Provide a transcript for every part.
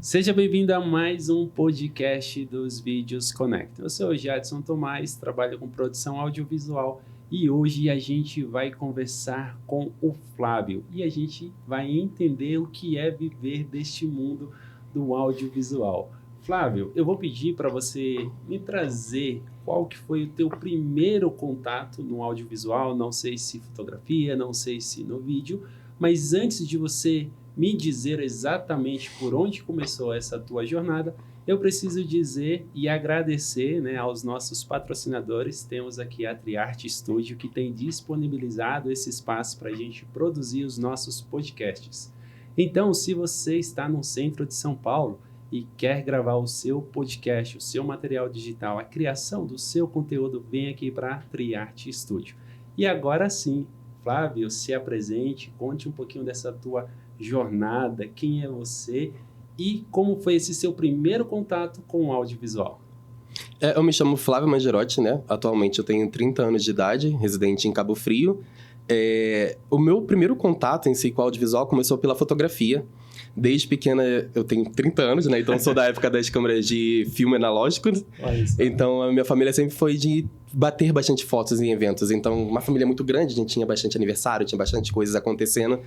Seja bem-vindo a mais um podcast dos Vídeos Connect. Eu sou o Jadson Tomás, trabalho com produção audiovisual e hoje a gente vai conversar com o Flávio e a gente vai entender o que é viver deste mundo do audiovisual. Flávio, eu vou pedir para você me trazer qual que foi o teu primeiro contato no audiovisual, não sei se fotografia, não sei se no vídeo, mas antes de você me dizer exatamente por onde começou essa tua jornada, eu preciso dizer e agradecer, né, aos nossos patrocinadores. Temos aqui a Triarte Studio, que tem disponibilizado esse espaço para a gente produzir os nossos podcasts. Então, se você está no centro de São Paulo e quer gravar o seu podcast, o seu material digital, a criação do seu conteúdo, vem aqui para a Triarte Studio. E agora sim, Flávio, se apresente, conte um pouquinho dessa tua jornada, quem é você e como foi esse seu primeiro contato com o audiovisual. Eu me chamo Flávio Mangerotti, né? Atualmente eu tenho 30 anos de idade, residente em Cabo Frio. O meu primeiro contato em si com o audiovisual começou pela fotografia. Desde pequena, eu tenho 30 anos, né? Então, sou da época das câmeras de filme analógico. Então, a minha família sempre foi de bater bastante fotos em eventos. Então, uma família muito grande, a gente tinha bastante aniversário, tinha bastante coisas acontecendo.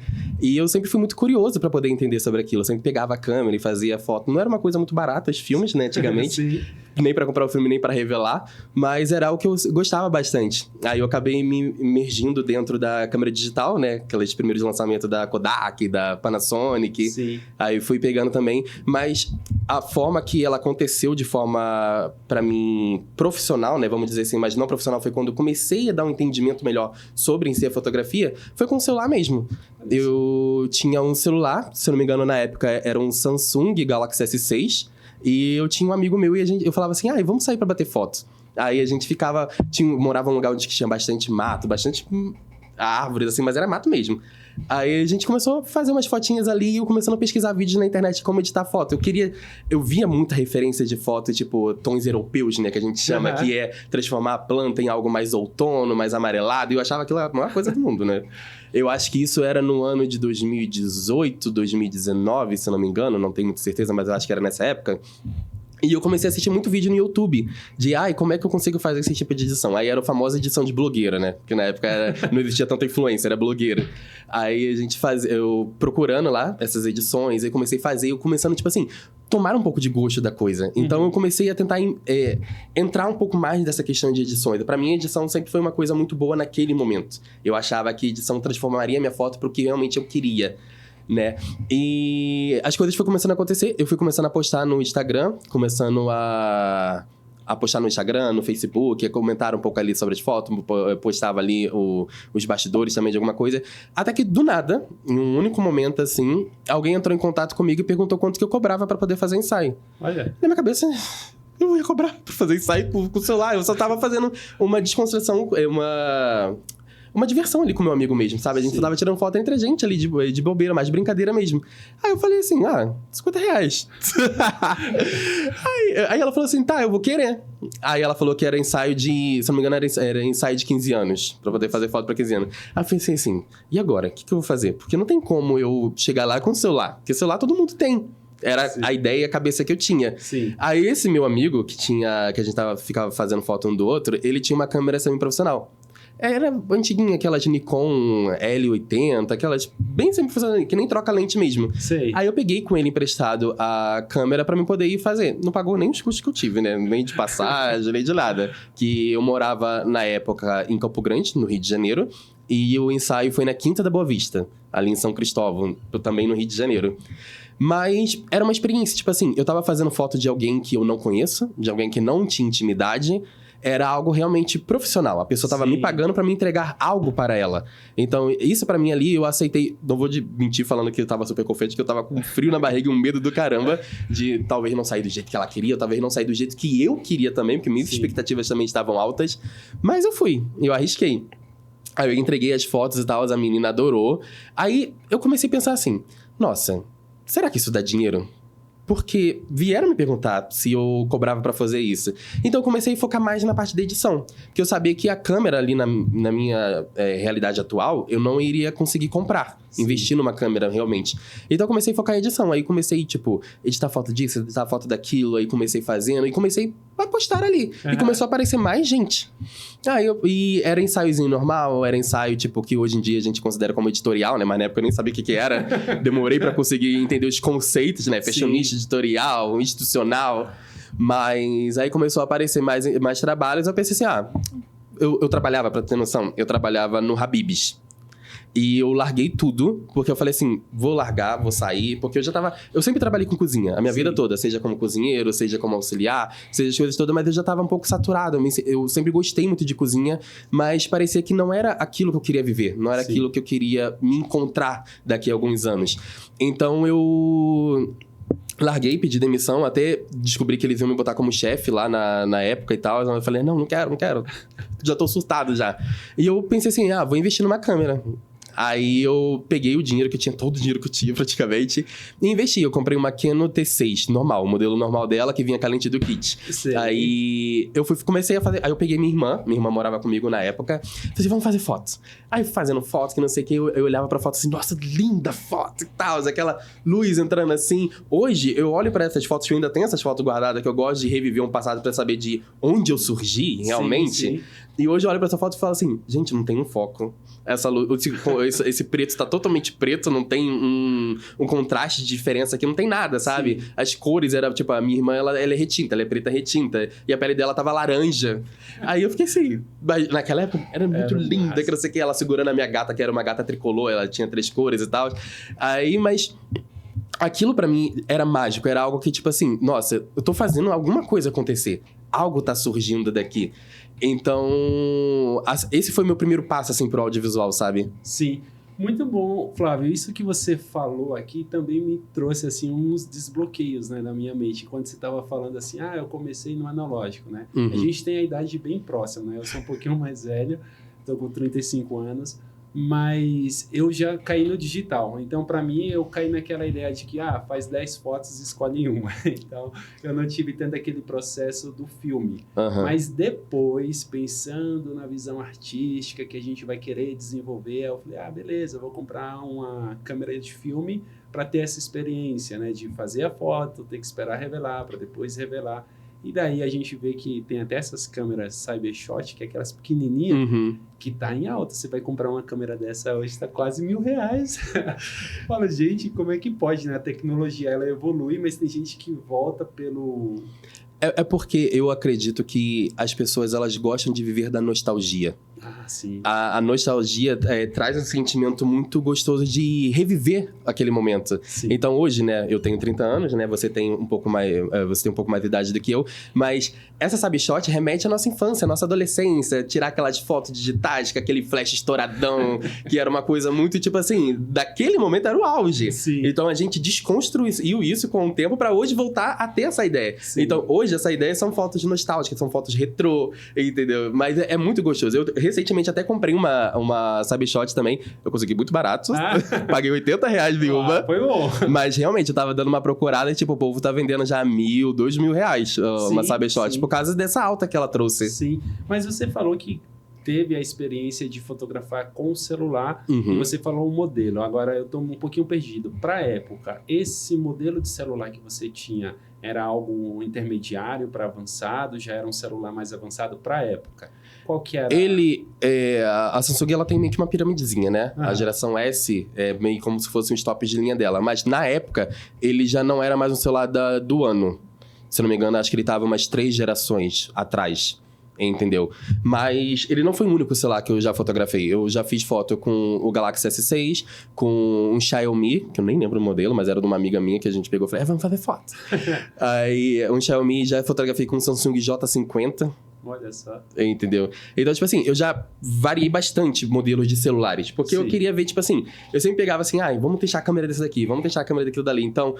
E eu sempre fui muito curioso para poder entender sobre aquilo. Eu sempre pegava a câmera e fazia foto. Não era uma coisa muito barata, os filmes, né? Antigamente. Nem para comprar o filme, nem para revelar. Mas era o que eu gostava bastante. Aí, eu acabei me imergindo dentro da câmera digital, né? Aqueles primeiros lançamentos da Kodak, da Panasonic. Sim. Aí, fui pegando também. Mas a forma que ela aconteceu de forma, para mim, profissional, né? Vamos dizer assim, mas não profissional, foi quando eu comecei a dar um entendimento melhor sobre em si a fotografia, foi com o celular mesmo. Eu tinha um celular, se eu não me engano, na época era um Samsung Galaxy S6, e eu tinha um amigo meu e eu falava assim, vamos sair pra bater foto. Aí a gente morava num lugar onde tinha bastante mato, bastante árvores, assim, mas era mato mesmo. Aí a gente começou a fazer umas fotinhas ali e eu começando a pesquisar vídeos na internet de como editar foto. Eu via muita referência de foto, tipo, tons europeus, né, que a gente chama, que é transformar a planta em algo mais outono, mais amarelado, e eu achava aquilo a maior coisa do mundo, né? Eu acho que isso era no ano de 2018, 2019, se eu não me engano, não tenho muita certeza, mas eu acho que era nessa época. E eu comecei a assistir muito vídeo no YouTube de, como é que eu consigo fazer esse tipo de edição? Aí era a famosa edição de blogueira, né? Porque na época não existia tanta influência, era blogueira. Aí a gente eu procurando lá essas edições, aí comecei a fazer, eu começando, tipo assim, tomar um pouco de gosto da coisa. Então eu comecei a tentar entrar um pouco mais nessa questão de edições. Pra mim, a edição sempre foi uma coisa muito boa naquele momento. Eu achava que a edição transformaria minha foto pro que realmente eu queria, né? E as coisas foram começando a acontecer. Eu fui começando a postar no Instagram, começando a postar no Instagram, no Facebook, a comentar um pouco ali sobre as fotos, eu postava ali os bastidores também de alguma coisa. Até que, do nada, em um único momento, assim, alguém entrou em contato comigo e perguntou quanto que eu cobrava pra poder fazer ensaio. Olha. Na minha cabeça, eu ia cobrar pra fazer ensaio com o celular. Eu só tava fazendo uma desconstrução, uma diversão ali com o meu amigo mesmo, sabe? A gente tava tirando foto entre a gente ali, de bobeira, mais brincadeira mesmo. Aí eu falei assim, R$50. aí ela falou assim, eu vou querer. Aí ela falou que era ensaio de, se não me engano, era ensaio de 15 anos, pra poder fazer foto pra 15 anos. Aí eu pensei assim, e agora? O que eu vou fazer? Porque não tem como eu chegar lá com o celular, porque celular todo mundo tem. Era a ideia e a cabeça que eu tinha. Sim. Aí esse meu amigo, que a gente ficava fazendo foto um do outro, ele tinha uma câmera semi-profissional. Era antiguinha, aquelas Nikon L80, aquelas bem sempre funcionando, que nem troca lente mesmo. Sei. Aí eu peguei com ele emprestado a câmera pra mim poder ir fazer. Não pagou nem os custos que eu tive, né? Nem de passagem, nem de nada. Que eu morava, na época, em Campo Grande, no Rio de Janeiro. E o ensaio foi na Quinta da Boa Vista, ali em São Cristóvão, também no Rio de Janeiro. Mas era uma experiência, tipo assim, eu tava fazendo foto de alguém que eu não conheço, de alguém que não tinha intimidade. Era algo realmente profissional. A pessoa tava me pagando pra me entregar algo para ela. Então, isso pra mim ali, eu aceitei. Não vou mentir falando que eu tava super confiante, que eu tava com frio na barriga e um medo do caramba de talvez não sair do jeito que ela queria, ou talvez não sair do jeito que eu queria também, porque minhas expectativas também estavam altas. Mas eu arrisquei. Aí eu entreguei as fotos e tal, a menina adorou. Aí eu comecei a pensar assim, nossa, será que isso dá dinheiro? porque vieram me perguntar se eu cobrava pra fazer isso. Então eu comecei a focar mais na parte da edição. Porque eu sabia que a câmera ali na minha realidade atual, eu não iria conseguir comprar. Sim. Investir numa câmera, realmente. Então eu comecei a focar em edição. Aí comecei, tipo, editar foto disso, editar foto daquilo. Aí comecei fazendo. E comecei a postar ali. E começou a aparecer mais gente. E era ensaiozinho normal, era ensaio, tipo, que hoje em dia a gente considera como editorial, né? Mas na época eu nem sabia o que era. Demorei pra conseguir entender os conceitos, né? Fashionista, editorial, institucional. Mas aí começou a aparecer mais trabalhos. Eu pensei assim, eu trabalhava, pra ter noção, eu trabalhava no Habib's. E eu larguei tudo, porque eu falei assim, vou largar, vou sair, porque eu sempre trabalhei com cozinha, a minha vida toda, seja como cozinheiro, seja como auxiliar, seja as coisas todas, mas eu já tava um pouco saturado, eu sempre gostei muito de cozinha, mas parecia que não era aquilo que eu queria viver, não era aquilo que eu queria me encontrar daqui a alguns anos. Então eu larguei, pedi demissão, até descobri que eles iam me botar como chefe lá na época e tal. Eu falei, não quero. Já tô surtado já. E eu pensei assim, vou investir numa câmera. Aí eu peguei o dinheiro, que eu tinha todo o dinheiro que eu tinha praticamente, e investi. Eu comprei uma Canon T6 normal, o modelo normal dela, que vinha com a lente do kit. Sei. Aí eu comecei a fazer. Aí eu peguei minha irmã morava comigo na época. Falei assim, vamos fazer fotos. Aí fazendo fotos, que não sei o que, eu olhava pra foto assim, nossa, linda foto e tal, aquela luz entrando assim. Hoje eu olho pra essas fotos, eu ainda tenho essas fotos guardadas, que eu gosto de reviver um passado pra saber de onde eu surgi realmente. Sim. E hoje eu olho pra essa foto e falo assim, gente, não tem um foco. Essa luz, esse preto está totalmente preto, não tem um contraste de diferença aqui, não tem nada, sabe? Sim. As cores, era tipo, a minha irmã, ela é retinta, ela é preta retinta, e a pele dela tava laranja. Aí eu fiquei assim, naquela época era muito linda, massa. Que não sei o que, ela segurando a minha gata, que era uma gata tricolor, ela tinha 3 cores e tal. Aí, mas aquilo pra mim era mágico, era algo que tipo assim, nossa, eu tô fazendo alguma coisa acontecer, algo tá surgindo daqui. Então, esse foi meu primeiro passo, assim, pro audiovisual, sabe? Sim. Muito bom, Flávio. Isso que você falou aqui também me trouxe, assim, uns desbloqueios, né, na minha mente. Quando você estava falando assim, eu comecei no analógico, né? Uhum. A gente tem a idade bem próxima, né? Eu sou um pouquinho mais velho, tô com 35 anos, mas eu já caí no digital. Então, para mim, eu caí naquela ideia de que, faz 10 fotos e escolhe uma. Então, eu não tive tanto aquele processo do filme. Uhum. Mas depois, pensando na visão artística que a gente vai querer desenvolver, eu falei, beleza, eu vou comprar uma câmera de filme para ter essa experiência, né? De fazer a foto, ter que esperar revelar, para depois revelar. E daí a gente vê que tem até essas câmeras Cybershot, que é aquelas pequenininhas, que tá em alta. Você vai comprar uma câmera dessa hoje, tá quase R$1.000. Fala, gente, como é que pode, né? A tecnologia, ela evolui, mas tem gente que volta pelo... É porque eu acredito que as pessoas, elas gostam de viver da nostalgia. Sim. A nostalgia traz um sentimento muito gostoso de reviver aquele momento. Sim. Então hoje, né, eu tenho 30 anos, né, você tem um pouco mais de idade do que eu, mas essa Cybershot remete à nossa infância, à nossa adolescência, tirar aquelas fotos digitais com aquele flash estouradão, que era uma coisa muito, tipo assim, daquele momento era o auge. Sim. Então a gente desconstruiu isso com o tempo para hoje voltar a ter essa ideia. Sim. Então hoje essa ideia são fotos nostálgicas, são fotos retrô, entendeu? Mas é muito gostoso. Eu recentemente até comprei uma Cybershot também. Eu consegui muito barato. Paguei R$80 em uma. Foi bom. Mas realmente eu tava dando uma procurada e tipo, o povo tá vendendo já R$1.000, R$2.000 uma Cybershot. Por causa dessa alta que ela trouxe. Sim. Mas você falou que teve a experiência de fotografar com o celular e você falou um modelo. Agora eu tô um pouquinho perdido. Pra época, esse modelo de celular que você tinha era algo intermediário para avançado? Já era um celular mais avançado pra época? Qual que era? A Samsung, ela tem meio que uma piramidezinha, né? A geração S é meio como se fosse um stop de linha dela. Mas na época, ele já não era mais um celular do ano. Se não me engano, acho que ele tava umas 3 gerações atrás. Entendeu? Mas ele não foi o único celular que eu já fotografei. Eu já fiz foto com o Galaxy S6, com um Xiaomi, que eu nem lembro o modelo, mas era de uma amiga minha que a gente pegou e falou, vamos fazer foto. Aí, um Xiaomi, já fotografei com um Samsung J50. Olha só. Entendeu? Então, tipo assim, eu já variei bastante modelos de celulares. Porque eu queria ver, tipo assim, eu sempre pegava assim, vamos testar a câmera desse daqui, vamos testar a câmera daquilo dali. Então,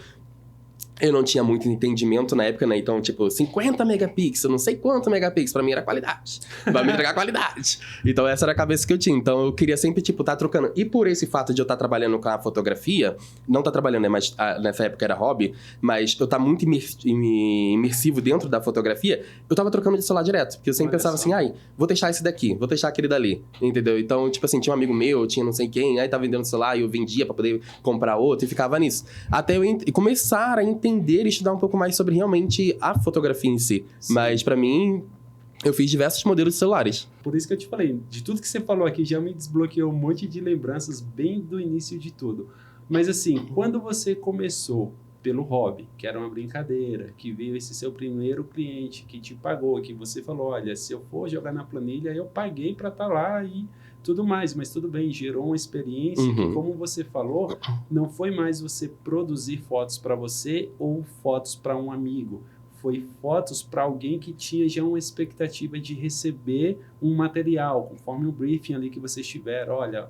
Eu não tinha muito entendimento na época, né? Então, tipo, 50 megapixels, não sei quanto megapixels, pra mim era qualidade. Vai me entregar qualidade. Então, essa era a cabeça que eu tinha. Então, eu queria sempre, tipo, tá trocando. E por esse fato de eu estar trabalhando com a fotografia, não tá trabalhando, né? Mas nessa época era hobby, mas eu tá muito imersivo dentro da fotografia, eu tava trocando de celular direto. Porque eu sempre pensava assim, ai, vou testar esse daqui, vou testar aquele dali. Entendeu? Então, tipo assim, tinha um amigo meu, tinha não sei quem, aí tava vendendo celular e eu vendia pra poder comprar outro e ficava nisso. Até eu começar a entender e estudar um pouco mais sobre realmente a fotografia em si. Sim. Mas pra mim, eu fiz diversos modelos de celulares. Por isso que eu te falei, de tudo que você falou aqui já me desbloqueou um monte de lembranças bem do início de tudo. Mas assim, quando você começou pelo hobby, que era uma brincadeira, que veio esse seu primeiro cliente que te pagou, que você falou, olha, se eu for jogar na planilha, eu paguei para estar lá e tudo mais, mas tudo bem, gerou uma experiência que, como você falou, não foi mais você produzir fotos para você ou fotos para um amigo. Foi fotos para alguém que tinha já uma expectativa de receber um material, conforme o briefing ali que vocês tiveram. Olha,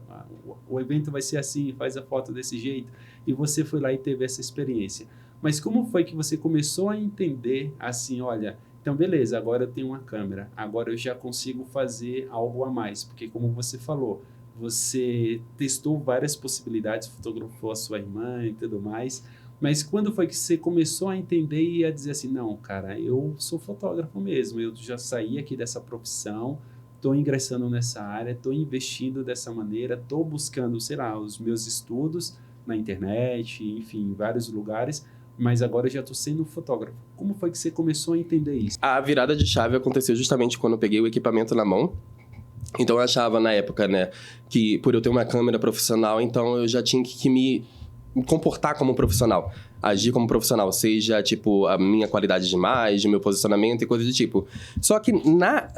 o evento vai ser assim, faz a foto desse jeito. E você foi lá e teve essa experiência. Mas como foi que você começou a entender assim, olha, então beleza, agora eu tenho uma câmera, agora eu já consigo fazer algo a mais. Porque como você falou, você testou várias possibilidades, fotografou a sua irmã e tudo mais. Mas quando foi que você começou a entender e a dizer assim, não, cara, eu sou fotógrafo mesmo, eu já saí aqui dessa profissão, estou ingressando nessa área, estou investindo dessa maneira, estou buscando, sei lá, os meus estudos na internet, enfim, em vários lugares, mas agora eu já estou sendo fotógrafo. Como foi que você começou a entender isso? A virada de chave aconteceu justamente quando eu peguei o equipamento na mão. Então eu achava na época, né, que por eu ter uma câmera profissional, então eu já tinha que me comportar como um profissional, agir como um profissional, seja, tipo, a minha qualidade de imagem, meu posicionamento e coisa do tipo. Só que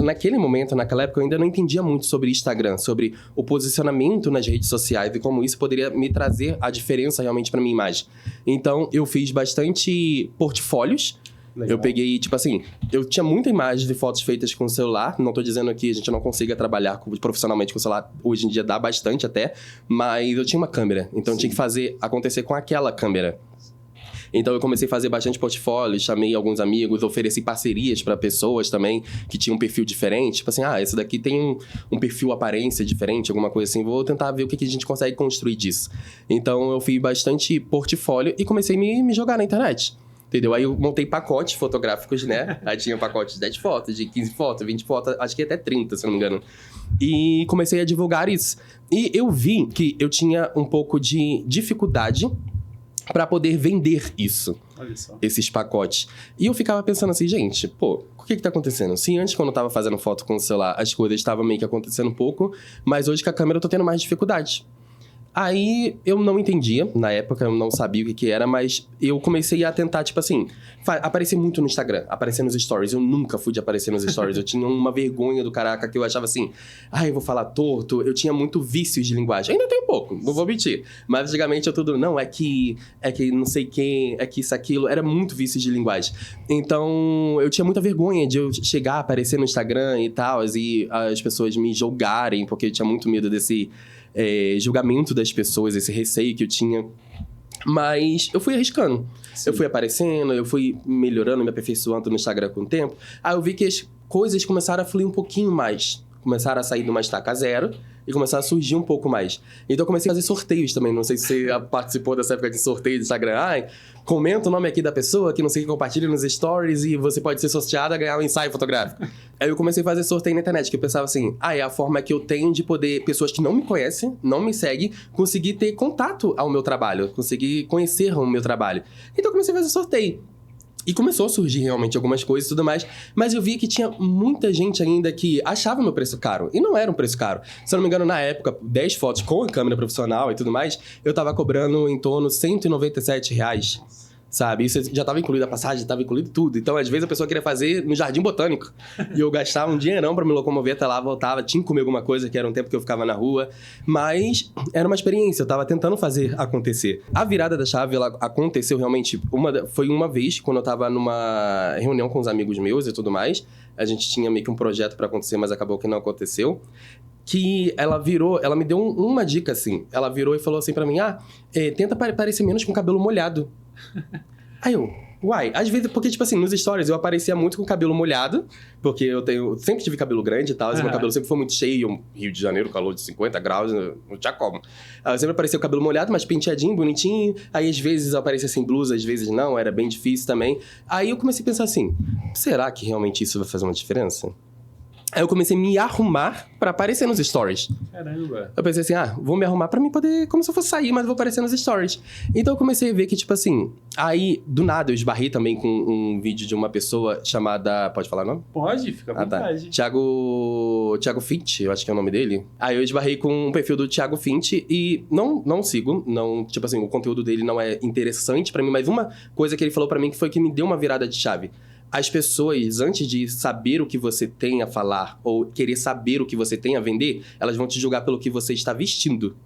naquele momento, naquela época, eu ainda não entendia muito sobre Instagram, sobre o posicionamento nas redes sociais e como isso poderia me trazer a diferença realmente pra minha imagem. Então, eu fiz bastante portfólios. Legal. Eu peguei, tipo assim, eu tinha muita imagem de fotos feitas com o celular. Não tô dizendo que a gente não consiga trabalhar profissionalmente com o celular. Hoje em dia dá bastante até. Mas eu tinha uma câmera. Então eu tinha que fazer acontecer com aquela câmera. Então eu comecei a fazer bastante portfólio, chamei alguns amigos, ofereci parcerias para pessoas também que tinham um perfil diferente. Tipo assim, esse daqui tem um perfil aparência diferente, alguma coisa assim. Vou tentar ver o que a gente consegue construir disso. Então eu fiz bastante portfólio e comecei a me jogar na internet. Entendeu? Aí eu montei pacotes fotográficos, né? Aí tinha pacotes de 10 fotos, de 15 fotos, 20 fotos, acho que até 30, se não me engano. E comecei a divulgar isso. E eu vi que eu tinha um pouco de dificuldade para poder vender isso. Olha só. Esses pacotes. E eu ficava pensando assim, gente, pô, o que tá acontecendo? Se antes, quando eu tava fazendo foto com o celular, as coisas estavam meio que acontecendo um pouco, mas hoje com a câmera eu tô tendo mais dificuldade. Aí eu não entendia, na época eu não sabia o que era, mas eu comecei a tentar, tipo assim, aparecer muito no Instagram, aparecer nos stories. Eu nunca fui de aparecer nos stories, eu tinha uma vergonha do caraca que eu achava assim, eu vou falar torto, eu tinha muito vícios de linguagem. Ainda tenho um pouco, não vou mentir. Mas antigamente eu tudo, não, é que não sei quem, é que isso, aquilo, era muito vícios de linguagem. Então eu tinha muita vergonha de eu chegar, aparecer no Instagram e tal, e as pessoas me julgarem, porque eu tinha muito medo desse julgamento das pessoas, esse receio que eu tinha. Mas eu fui arriscando. Sim. Eu fui aparecendo, eu fui melhorando, me aperfeiçoando no Instagram com o tempo. Aí eu vi que as coisas começaram a fluir um pouquinho mais. Começaram a sair de uma estaca zero e começaram a surgir um pouco mais. Então eu comecei a fazer sorteios também. Não sei se você participou dessa época de sorteio do Instagram. Comenta o nome aqui da pessoa, que não sei o que, compartilha nos stories e você pode ser sorteado a ganhar um ensaio fotográfico. Aí eu comecei a fazer sorteio na internet, que eu pensava assim, é a forma que eu tenho de poder, pessoas que não me conhecem, não me seguem, conseguir ter contato ao meu trabalho, conseguir conhecer o meu trabalho. Então eu comecei a fazer sorteio. E começou a surgir realmente algumas coisas e tudo mais, mas eu vi que tinha muita gente ainda que achava meu preço caro. E não era um preço caro. Se eu não me engano, na época, 10 fotos com a câmera profissional e tudo mais, eu tava cobrando em torno de R$197. Sabe? Isso já estava incluído a passagem, estava incluído tudo. Então, às vezes, a pessoa queria fazer no Jardim Botânico. E eu gastava um dinheirão para me locomover até lá, voltava, tinha que comer alguma coisa, que era um tempo que eu ficava na rua. Mas era uma experiência, eu estava tentando fazer acontecer. A virada da chave, ela aconteceu realmente... Foi uma vez, quando eu estava numa reunião com os amigos meus e tudo mais. A gente tinha meio que um projeto para acontecer, mas acabou que não aconteceu. Que ela me deu uma dica, assim. Ela virou e falou assim pra mim, tenta parecer menos com o cabelo molhado. Aí eu, uai, às vezes, porque, tipo assim, nos stories eu aparecia muito com o cabelo molhado, porque sempre tive cabelo grande e tal, meu cabelo sempre foi muito cheio, Rio de Janeiro, calor de 50 graus, não tinha como. Eu sempre aparecia com o cabelo molhado, mas penteadinho, bonitinho, aí às vezes eu aparecia sem blusa, às vezes não, era bem difícil também. Aí eu comecei a pensar assim, será que realmente isso vai fazer uma diferença? Aí eu comecei a me arrumar pra aparecer nos stories. Caramba. Eu pensei assim, vou me arrumar pra mim poder... Como se eu fosse sair, mas vou aparecer nos stories. Então eu comecei a ver que, tipo assim... Aí, do nada, eu esbarrei também com um vídeo de uma pessoa chamada... Pode falar o nome? Pode, fica à vontade. Tá. Thiago Fint, eu acho que é o nome dele. Aí eu esbarrei com um perfil do Thiago Fint e não sigo. Não, tipo assim, o conteúdo dele não é interessante pra mim. Mas uma coisa que ele falou pra mim que foi que me deu uma virada de chave. As pessoas, antes de saber o que você tem a falar ou querer saber o que você tem a vender, elas vão te julgar pelo que você está vestindo.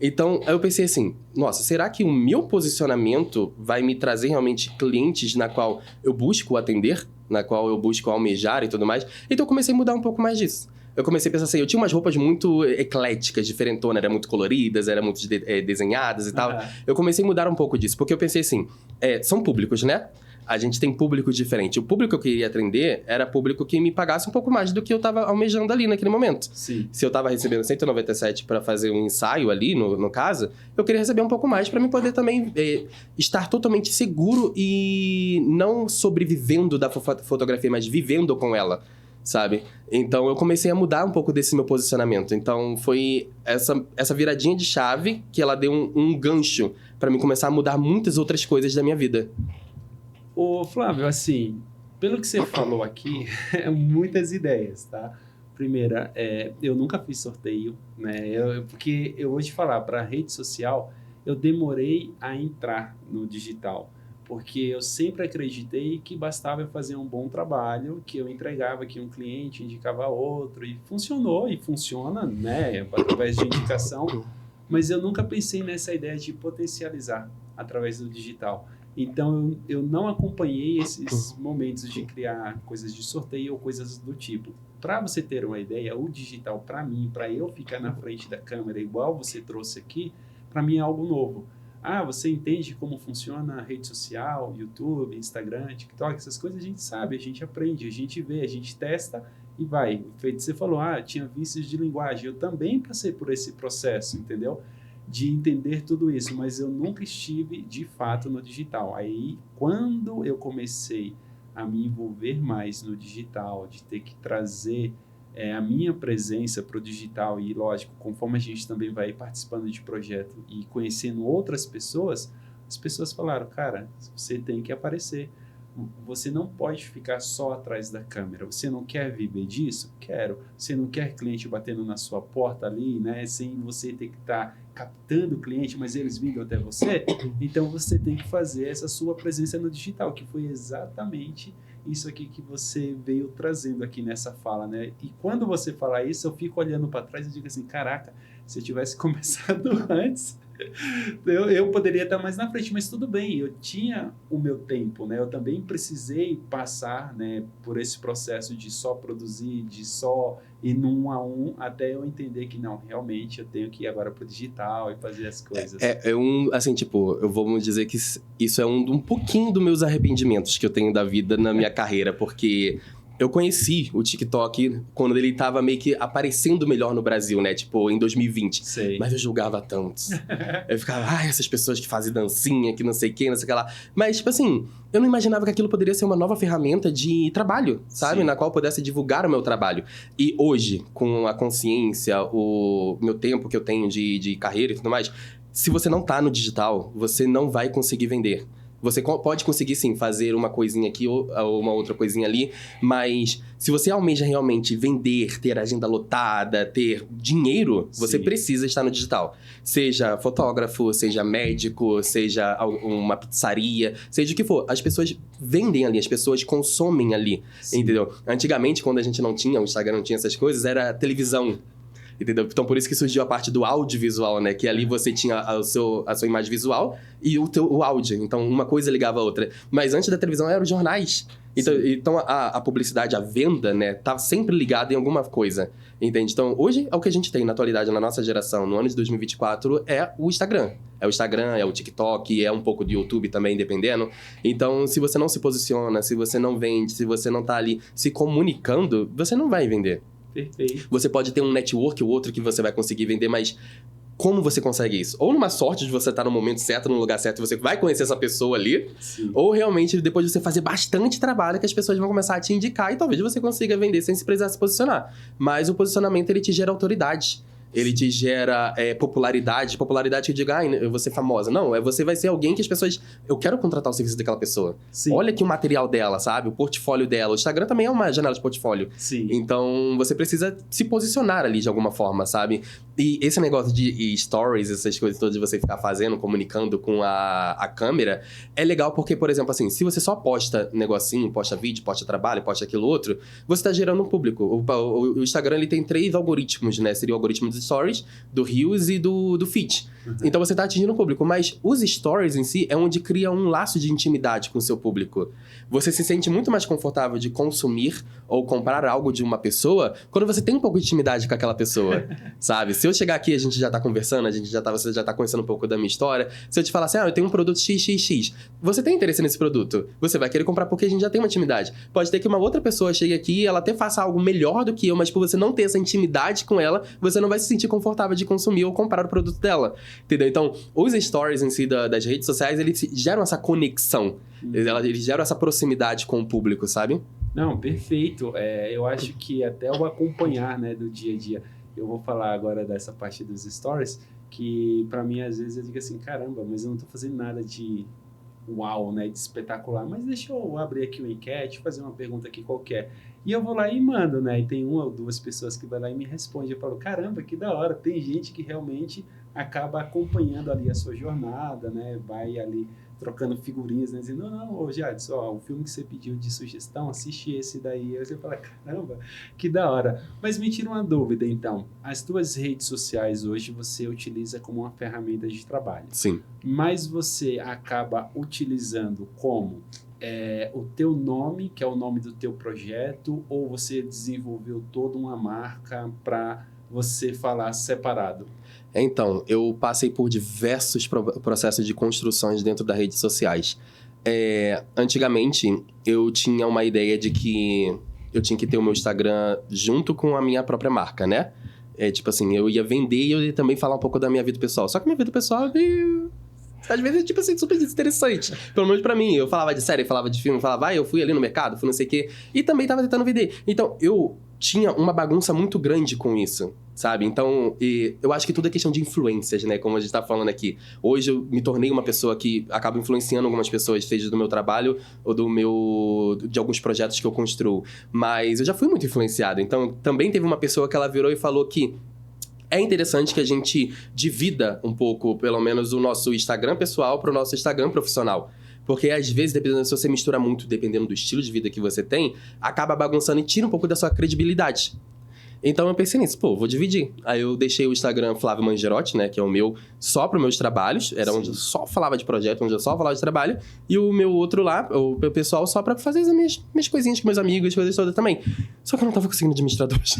Então, eu pensei assim, nossa, será que o meu posicionamento vai me trazer realmente clientes na qual eu busco atender, na qual eu busco almejar e tudo mais? Então, eu comecei a mudar um pouco mais disso. Eu comecei a pensar assim, eu tinha umas roupas muito ecléticas, diferentonas, eram muito coloridas, eram muito desenhadas e tal. Eu comecei a mudar um pouco disso, porque eu pensei assim, são públicos, né? A gente tem público diferente. O público que eu queria atender era público que me pagasse um pouco mais do que eu tava almejando ali naquele momento. Sim. Se eu tava recebendo 197 para fazer um ensaio ali, no caso, eu queria receber um pouco mais para me poder também estar totalmente seguro e não sobrevivendo da fotografia, mas vivendo com ela, sabe? Então, eu comecei a mudar um pouco desse meu posicionamento. Então, foi essa viradinha de chave que ela deu um gancho para mim começar a mudar muitas outras coisas da minha vida. Ô, Flávio, assim, pelo que você falou aqui, muitas ideias, tá? Primeira, eu nunca fiz sorteio, né? Porque eu vou te falar, para rede social, eu demorei a entrar no digital, porque eu sempre acreditei que bastava eu fazer um bom trabalho, que eu entregava aqui um cliente, indicava outro, e funcionou, e funciona, né? Através de indicação, mas eu nunca pensei nessa ideia de potencializar através do digital. Então, eu não acompanhei esses momentos de criar coisas de sorteio ou coisas do tipo. Para você ter uma ideia, o digital, para mim, para eu ficar na frente da câmera, igual você trouxe aqui, para mim é algo novo. Você entende como funciona a rede social, YouTube, Instagram, TikTok, essas coisas a gente sabe, a gente aprende, a gente vê, a gente testa e vai. Feito você falou, tinha vícios de linguagem. Eu também passei por esse processo, entendeu? De entender tudo isso, mas eu nunca estive de fato no digital. Aí, quando eu comecei a me envolver mais no digital, de ter que trazer a minha presença para o digital e, lógico, conforme a gente também vai participando de projeto e conhecendo outras pessoas, as pessoas falaram, cara, você tem que aparecer. Você não pode ficar só atrás da câmera. Você não quer viver disso? Quero. Você não quer cliente batendo na sua porta ali, né? Sem você ter que estar captando o cliente, mas eles vindo até você? Então, você tem que fazer essa sua presença no digital, que foi exatamente isso aqui que você veio trazendo aqui nessa fala, né? E quando você fala isso, eu fico olhando para trás e digo assim, caraca, se eu tivesse começado antes... Eu poderia estar mais na frente, mas tudo bem, eu tinha o meu tempo, né? Eu também precisei passar, né, por esse processo de só produzir, de só ir no 1 a 1, até eu entender que não, realmente eu tenho que ir agora pro digital e fazer as coisas. Assim, tipo, eu vou dizer que isso é um pouquinho dos meus arrependimentos que eu tenho da vida na minha carreira, porque... Eu conheci o TikTok quando ele tava meio que aparecendo melhor no Brasil, né? Tipo, em 2020. Sei. Mas eu julgava tantos. Eu ficava, essas pessoas que fazem dancinha, que não sei o que, não sei o que lá. Mas, tipo assim, eu não imaginava que aquilo poderia ser uma nova ferramenta de trabalho, sabe? Sim. Na qual eu pudesse divulgar o meu trabalho. E hoje, com a consciência, o meu tempo que eu tenho de carreira e tudo mais, se você não tá no digital, você não vai conseguir vender. Você pode conseguir, sim, fazer uma coisinha aqui ou uma outra coisinha ali, mas se você almeja realmente vender, ter agenda lotada, ter dinheiro, você precisa estar no digital. Seja fotógrafo, seja médico, seja uma pizzaria, seja o que for. As pessoas vendem ali, as pessoas consomem ali, entendeu? Antigamente, quando a gente não tinha, o Instagram não tinha essas coisas, era televisão. entendeu? Então, por isso que surgiu a parte do audiovisual, né? Que ali você tinha a sua imagem visual e o áudio. Então, uma coisa ligava a outra. Mas antes da televisão eram os jornais. Então a publicidade, a venda, né, tá sempre ligada em alguma coisa, entende? Então, hoje é o que a gente tem na atualidade, na nossa geração, no ano de 2024, é o Instagram. É o Instagram, é o TikTok, é um pouco do YouTube também, dependendo. Então, se você não se posiciona, se você não vende, se você não tá ali se comunicando, você não vai vender. Perfeito. Você pode ter um network ou outro que você vai conseguir vender, mas como você consegue isso? Ou numa sorte de você estar no momento certo, no lugar certo, você vai conhecer essa pessoa ali, Sim. ou realmente depois de você fazer bastante trabalho que as pessoas vão começar a te indicar e talvez você consiga vender sem se precisar se posicionar. Mas o posicionamento, ele te gera autoridade. Ele te gera popularidade. Popularidade que eu digo, eu vou ser famosa. Não, você vai ser alguém que as pessoas... Eu quero contratar o serviço daquela pessoa. Sim. Olha aqui o material dela, sabe? O portfólio dela. O Instagram também é uma janela de portfólio. Sim. Então, você precisa se posicionar ali de alguma forma, sabe? E esse negócio de stories, essas coisas todas de você ficar fazendo, comunicando com a câmera, é legal porque, por exemplo, assim, se você só posta negocinho, posta vídeo, posta trabalho, posta aquilo outro, você tá gerando um público. O Instagram, ele tem 3 algoritmos, né? Seria o algoritmo dos stories, do Reels e do Feed. Uhum. Então, você tá atingindo o público. Mas os stories em si é onde cria um laço de intimidade com o seu público. Você se sente muito mais confortável de consumir ou comprar algo de uma pessoa quando você tem um pouco de intimidade com aquela pessoa, sabe? Se eu chegar aqui, a gente já tá conversando, você já tá conhecendo um pouco da minha história. Se eu te falar assim, eu tenho um produto XXX, você tem interesse nesse produto? Você vai querer comprar porque a gente já tem uma intimidade. Pode ter que uma outra pessoa chegue aqui e ela até faça algo melhor do que eu, mas por você não ter essa intimidade com ela, você não vai se sentir confortável de consumir ou comprar o produto dela, entendeu? Então, os stories em si das redes sociais, eles geram essa conexão, eles geram essa proximidade com o público, sabe? Não, perfeito. Eu acho que até o acompanhar, né, do dia a dia. Eu vou falar agora dessa parte dos stories, que pra mim, às vezes, eu digo assim, caramba, mas eu não tô fazendo nada de uau, né, de espetacular. Mas deixa eu abrir aqui uma enquete, fazer uma pergunta aqui qualquer. E eu vou lá e mando, né? E tem 1 ou 2 pessoas que vai lá e me responde. Eu falo, caramba, que da hora. Tem gente que realmente acaba acompanhando ali a sua jornada, né? Vai ali trocando figurinhas, né? Dizendo, não, Jadson, o filme que você pediu de sugestão, assiste esse daí. Aí você fala, caramba, que da hora. Mas me tira uma dúvida, então. As tuas redes sociais hoje você utiliza como uma ferramenta de trabalho. Sim. Mas você acaba utilizando como o teu nome, que é o nome do teu projeto, ou você desenvolveu toda uma marca para você falar separado? Então, eu passei por diversos processos de construções dentro das redes sociais. Antigamente, eu tinha uma ideia de que eu tinha que ter o meu Instagram junto com a minha própria marca, né? Tipo assim, eu ia vender e eu ia também falar um pouco da minha vida pessoal. Só que minha vida pessoal às vezes, tipo assim, super interessante. Pelo menos pra mim. Eu falava de série, falava de filme, falava, eu fui ali no mercado, fui não sei o quê. E também tava tentando vender. Então, eu tinha uma bagunça muito grande com isso, sabe? Então, eu acho que tudo é questão de influências, né? Como a gente tá falando aqui. Hoje, eu me tornei uma pessoa que acaba influenciando algumas pessoas, seja do meu trabalho ou de alguns projetos que eu construo. Mas eu já fui muito influenciado. Então, também teve uma pessoa que ela virou e falou que é interessante que a gente divida um pouco, pelo menos, o nosso Instagram pessoal para o nosso Instagram profissional. Porque, às vezes, dependendo se você mistura muito, dependendo do estilo de vida que você tem, acaba bagunçando e tira um pouco da sua credibilidade. Então, eu pensei nisso, vou dividir. Aí, eu deixei o Instagram Flávio Mangerotti, né, que é o meu, só para os meus trabalhos. Era onde eu só falava de projeto, onde eu só falava de trabalho. E o meu outro lá, o meu pessoal, só para fazer as minhas coisinhas com meus amigos, as coisas todas também. Só que eu não tava conseguindo administrar dois.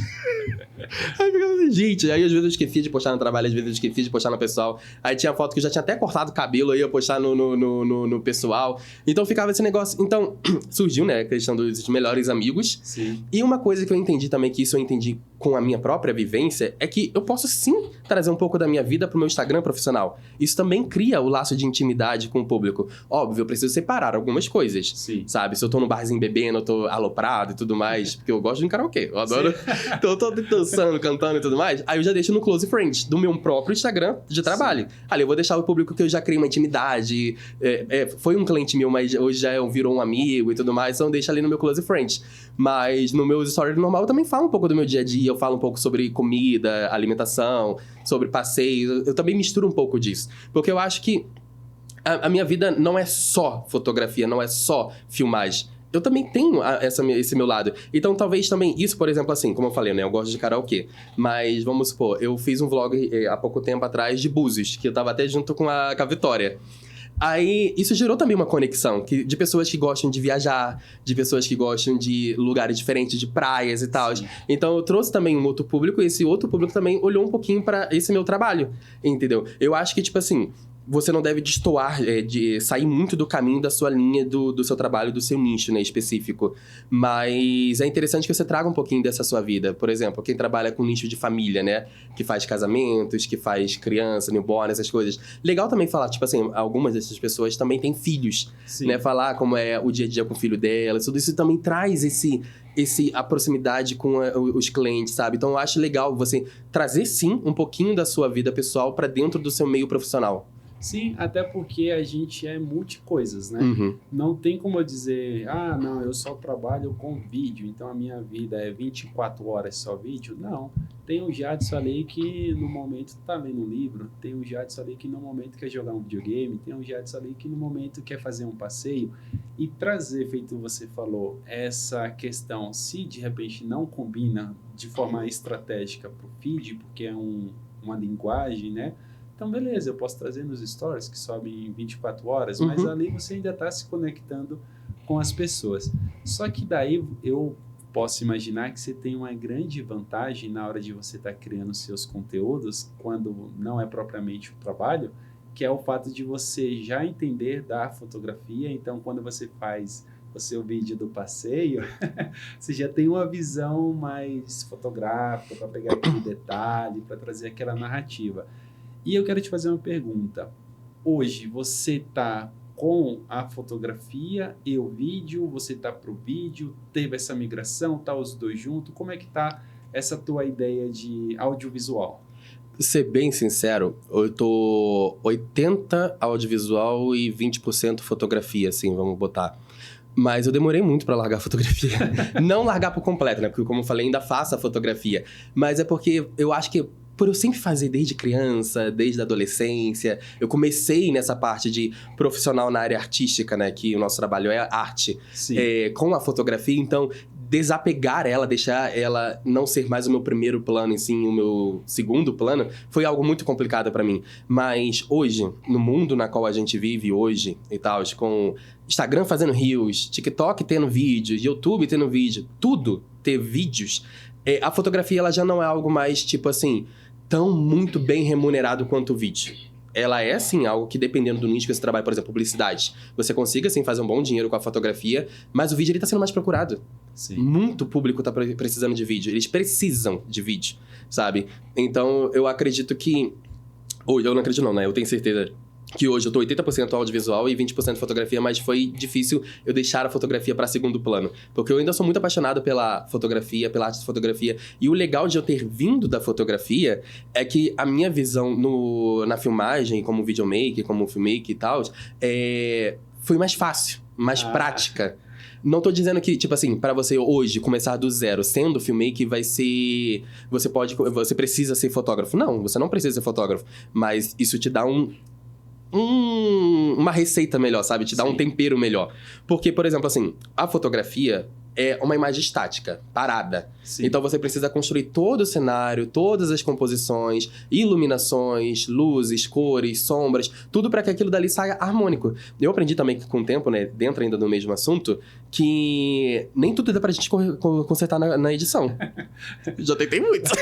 Aí ficava assim, gente, aí às vezes eu esquecia de postar no trabalho, às vezes eu esquecia de postar no pessoal. Aí tinha foto que eu já tinha até cortado o cabelo, aí eu ia postar no pessoal. Então ficava esse negócio. Então, surgiu, né, a questão dos melhores amigos. Sim. E uma coisa que eu entendi também, que isso eu entendi com a minha própria vivência, é que eu posso sim trazer um pouco da minha vida pro meu Instagram profissional. Isso também cria o laço de intimidade com o público. Óbvio, eu preciso separar algumas coisas. Sim. Sabe? Se eu tô no barzinho bebendo, eu tô aloprado e tudo mais, porque eu gosto de um karaokê. Eu adoro. Então eu tô dançando, cantando e tudo mais. Aí eu já deixo no Close Friends, do meu próprio Instagram de trabalho. Sim. Ali eu vou deixar o público que eu já criei uma intimidade. Foi um cliente meu, mas hoje já virou um amigo e tudo mais. Então deixa ali no meu Close Friends. Mas no meu story normal eu também falo um pouco do meu dia a dia. Eu falo um pouco sobre comida, alimentação, sobre passeios. Eu também misturo um pouco disso. Porque eu acho que a minha vida não é só fotografia, não é só filmagem. eu também tenho esse meu lado. Então, talvez também, isso, por exemplo, assim, como eu falei, né? Eu gosto de karaokê. Mas, vamos supor, eu fiz um vlog há pouco tempo atrás de Búzios, que eu tava até junto com a Vitória. Aí, isso gerou também uma conexão de pessoas que gostam de viajar, de pessoas que gostam de lugares diferentes, de praias e tal. Então, eu trouxe também um outro público e esse outro público também olhou um pouquinho pra esse meu trabalho, entendeu? Eu acho que, tipo assim, você não deve destoar, de sair muito do caminho da sua linha, do seu trabalho, do seu nicho, né, específico. Mas é interessante que você traga um pouquinho dessa sua vida. Por exemplo, quem trabalha com nicho de família, né? Que faz casamentos, que faz criança, newborn, essas coisas. Legal também falar, tipo assim, algumas dessas pessoas também têm filhos, né? Falar como é o dia a dia com o filho delas. Tudo isso também traz a proximidade com os clientes, sabe? Então, eu acho legal você trazer, sim, um pouquinho da sua vida pessoal para dentro do seu meio profissional. Sim, até porque a gente é multi-coisas, né? Uhum. Não tem como eu dizer, não, eu só trabalho com vídeo, então a minha vida é 24 horas só vídeo. Não, tem o Jadson ali que no momento tá lendo um livro, tem o Jadson ali que no momento quer jogar um videogame, tem o Jadson ali que no momento quer fazer um passeio. E trazer, feito você falou, essa questão, se de repente não combina de forma estratégica pro feed, porque é uma linguagem, né? Então, beleza, eu posso trazer nos stories que sobem em 24 horas, mas ali você ainda está se conectando com as pessoas. Só que daí eu posso imaginar que você tem uma grande vantagem na hora de você estar criando seus conteúdos, quando não é propriamente o trabalho, que é o fato de você já entender da fotografia. Então, quando você faz o seu vídeo do passeio, você já tem uma visão mais fotográfica para pegar aquele detalhe, para trazer aquela narrativa. E eu quero te fazer uma pergunta. Hoje, você está com a fotografia e o vídeo? Você está para o vídeo? Teve essa migração? Tá os dois juntos? Como é que tá essa tua ideia de audiovisual? Ser bem sincero, eu tô 80% audiovisual e 20% fotografia, assim, vamos botar. Mas eu demorei muito pra largar a fotografia. Não largar por completo, né? Porque, como eu falei, ainda faço a fotografia. Mas é porque eu acho que por eu sempre fazer desde criança, desde a adolescência, eu comecei nessa parte de profissional na área artística, né? Que o nosso trabalho é arte. Com a fotografia, então desapegar ela, deixar ela não ser mais o meu primeiro plano e sim o meu segundo plano, foi algo muito complicado pra mim. Mas hoje, no mundo na qual a gente vive hoje e tal, com Instagram fazendo reels, TikTok tendo vídeos, YouTube tendo vídeo, tudo ter vídeos, a fotografia ela já não é algo mais, tipo assim, tão muito bem remunerado quanto o vídeo. Ela é, sim, algo que, dependendo do nicho que você trabalha, por exemplo, publicidade, você consiga, sim, fazer um bom dinheiro com a fotografia, mas o vídeo, ele tá sendo mais procurado. Sim. Muito público tá precisando de vídeo. Eles precisam de vídeo, sabe? Então, eu acredito que... Ou, eu não acredito não, né? Eu tenho certeza que hoje eu tô 80% audiovisual e 20% fotografia, mas foi difícil eu deixar a fotografia para segundo plano. Porque eu ainda sou muito apaixonado pela fotografia, pela arte de fotografia. E o legal de eu ter vindo da fotografia é que a minha visão na filmagem, como videomaker, como filmmaker e tal, foi mais fácil, mais prática. Não tô dizendo que, tipo assim, para você hoje começar do zero, sendo filmmaker, vai ser... Você precisa ser fotógrafo. Não, você não precisa ser fotógrafo. Mas isso te dá uma receita melhor, sabe? Te dá um tempero melhor. Porque, por exemplo, assim, a fotografia é uma imagem estática, parada. Sim. Então você precisa construir todo o cenário, todas as composições, iluminações, luzes, cores, sombras, tudo para que aquilo dali saia harmônico. Eu aprendi também com o tempo, né, dentro ainda do mesmo assunto, que nem tudo dá pra gente consertar na edição. Já tentei muito.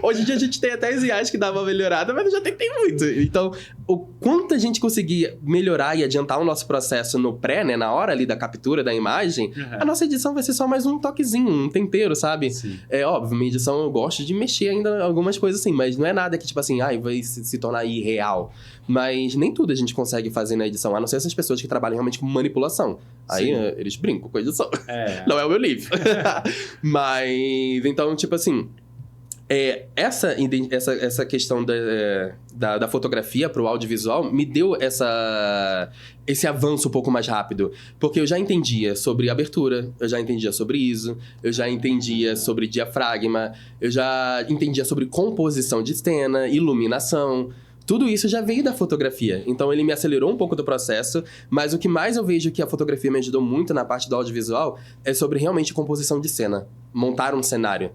Hoje em dia a gente tem até as IAs que dá uma melhorada, mas eu já tentei muito. Então, o quanto a gente conseguir melhorar e adiantar o nosso processo no pré, né, na hora ali da captura da imagem, a nossa edição vai ser só mais um toquezinho, um tempero, sabe? Sim. É óbvio, minha edição eu gosto de mexer ainda algumas coisas assim, mas não é nada que, tipo assim, vai se tornar irreal. Mas nem tudo a gente consegue fazer na edição, a não ser essas pessoas que trabalham realmente com manipulação. Aí eles brincam com a edição. Não é o meu livro. Mas, então, tipo assim... Essa questão da fotografia para o audiovisual me deu esse avanço um pouco mais rápido. Porque eu já entendia sobre abertura, eu já entendia sobre ISO, eu já entendia sobre diafragma, eu já entendia sobre composição de cena, iluminação. Tudo isso já veio da fotografia. Então, ele me acelerou um pouco do processo, mas o que mais eu vejo que a fotografia me ajudou muito na parte do audiovisual é sobre realmente composição de cena. Montar um cenário.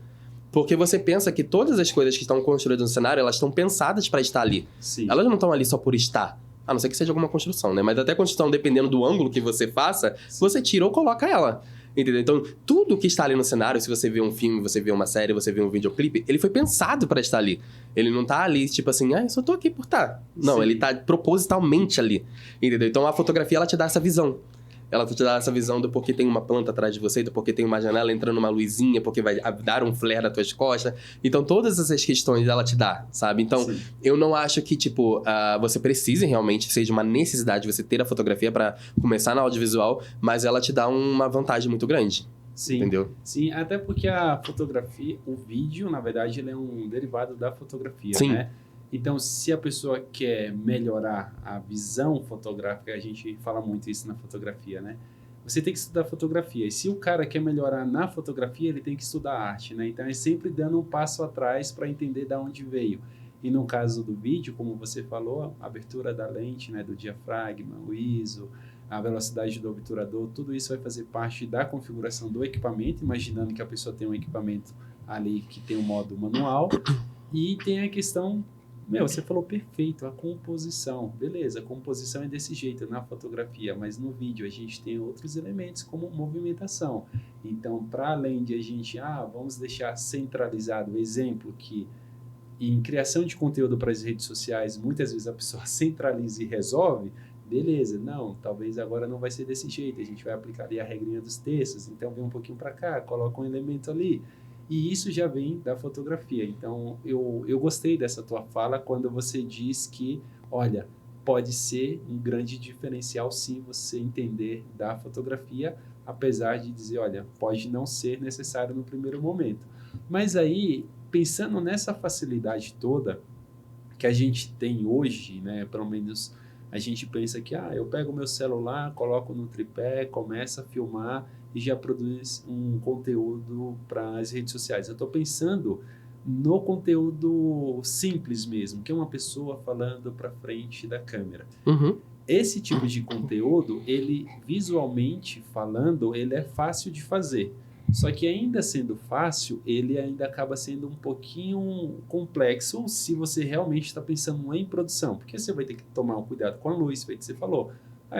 Porque você pensa que todas as coisas que estão construídas no cenário, elas estão pensadas para estar ali. Sim. Elas não estão ali só por estar. A não ser que seja alguma construção, né? Mas até construção, dependendo do ângulo que você faça, você tira ou coloca ela. Entendeu? Então, tudo que está ali no cenário, se você vê um filme, você vê uma série, você vê um videoclipe, ele foi pensado para estar ali. Ele não tá ali, tipo assim, eu só tô aqui por estar. Não, ele tá propositalmente ali. Entendeu? Então, a fotografia, ela te dá essa visão. Ela te dá essa visão do porquê tem uma planta atrás de você, do porquê tem uma janela entrando uma luzinha, porque vai dar um flare nas tuas costas. Então, todas essas questões ela te dá, sabe? Então, eu não acho que, tipo, você precise realmente, seja uma necessidade você ter a fotografia para começar no audiovisual, mas ela te dá uma vantagem muito grande. Sim, entendeu? Sim, até porque a fotografia, o vídeo, na verdade, ele é um derivado da fotografia, Sim. né? Então, se a pessoa quer melhorar a visão fotográfica, a gente fala muito isso na fotografia, né? Você tem que estudar fotografia. E se o cara quer melhorar na fotografia, ele tem que estudar arte, né? Então, é sempre dando um passo atrás para entender de onde veio. E no caso do vídeo, como você falou, a abertura da lente, né, do diafragma, o ISO, a velocidade do obturador, tudo isso vai fazer parte da configuração do equipamento, imaginando que a pessoa tem um equipamento ali que tem um modo manual. E tem a questão... você falou perfeito, a composição. Beleza, a composição é desse jeito na fotografia, mas no vídeo a gente tem outros elementos como movimentação. Então, para além de a gente, vamos deixar centralizado o exemplo que em criação de conteúdo para as redes sociais, muitas vezes a pessoa centraliza e resolve, beleza, não, talvez agora não vai ser desse jeito, a gente vai aplicar ali a regrinha dos textos, então vem um pouquinho para cá, coloca um elemento ali. E isso já vem da fotografia. Então, eu gostei dessa tua fala quando você diz que, olha, pode ser um grande diferencial sim você entender da fotografia, apesar de dizer, olha, pode não ser necessário no primeiro momento. Mas aí, pensando nessa facilidade toda que a gente tem hoje, né, pelo menos a gente pensa que, eu pego o meu celular, coloco no tripé, começo a filmar e já produz um conteúdo para as redes sociais. Eu estou pensando no conteúdo simples mesmo, que é uma pessoa falando para frente da câmera. Uhum. Esse tipo de conteúdo, ele visualmente falando, ele é fácil de fazer. Só que ainda sendo fácil, ele ainda acaba sendo um pouquinho complexo se você realmente está pensando em produção. Porque você vai ter que tomar um cuidado com a luz, feito que você falou.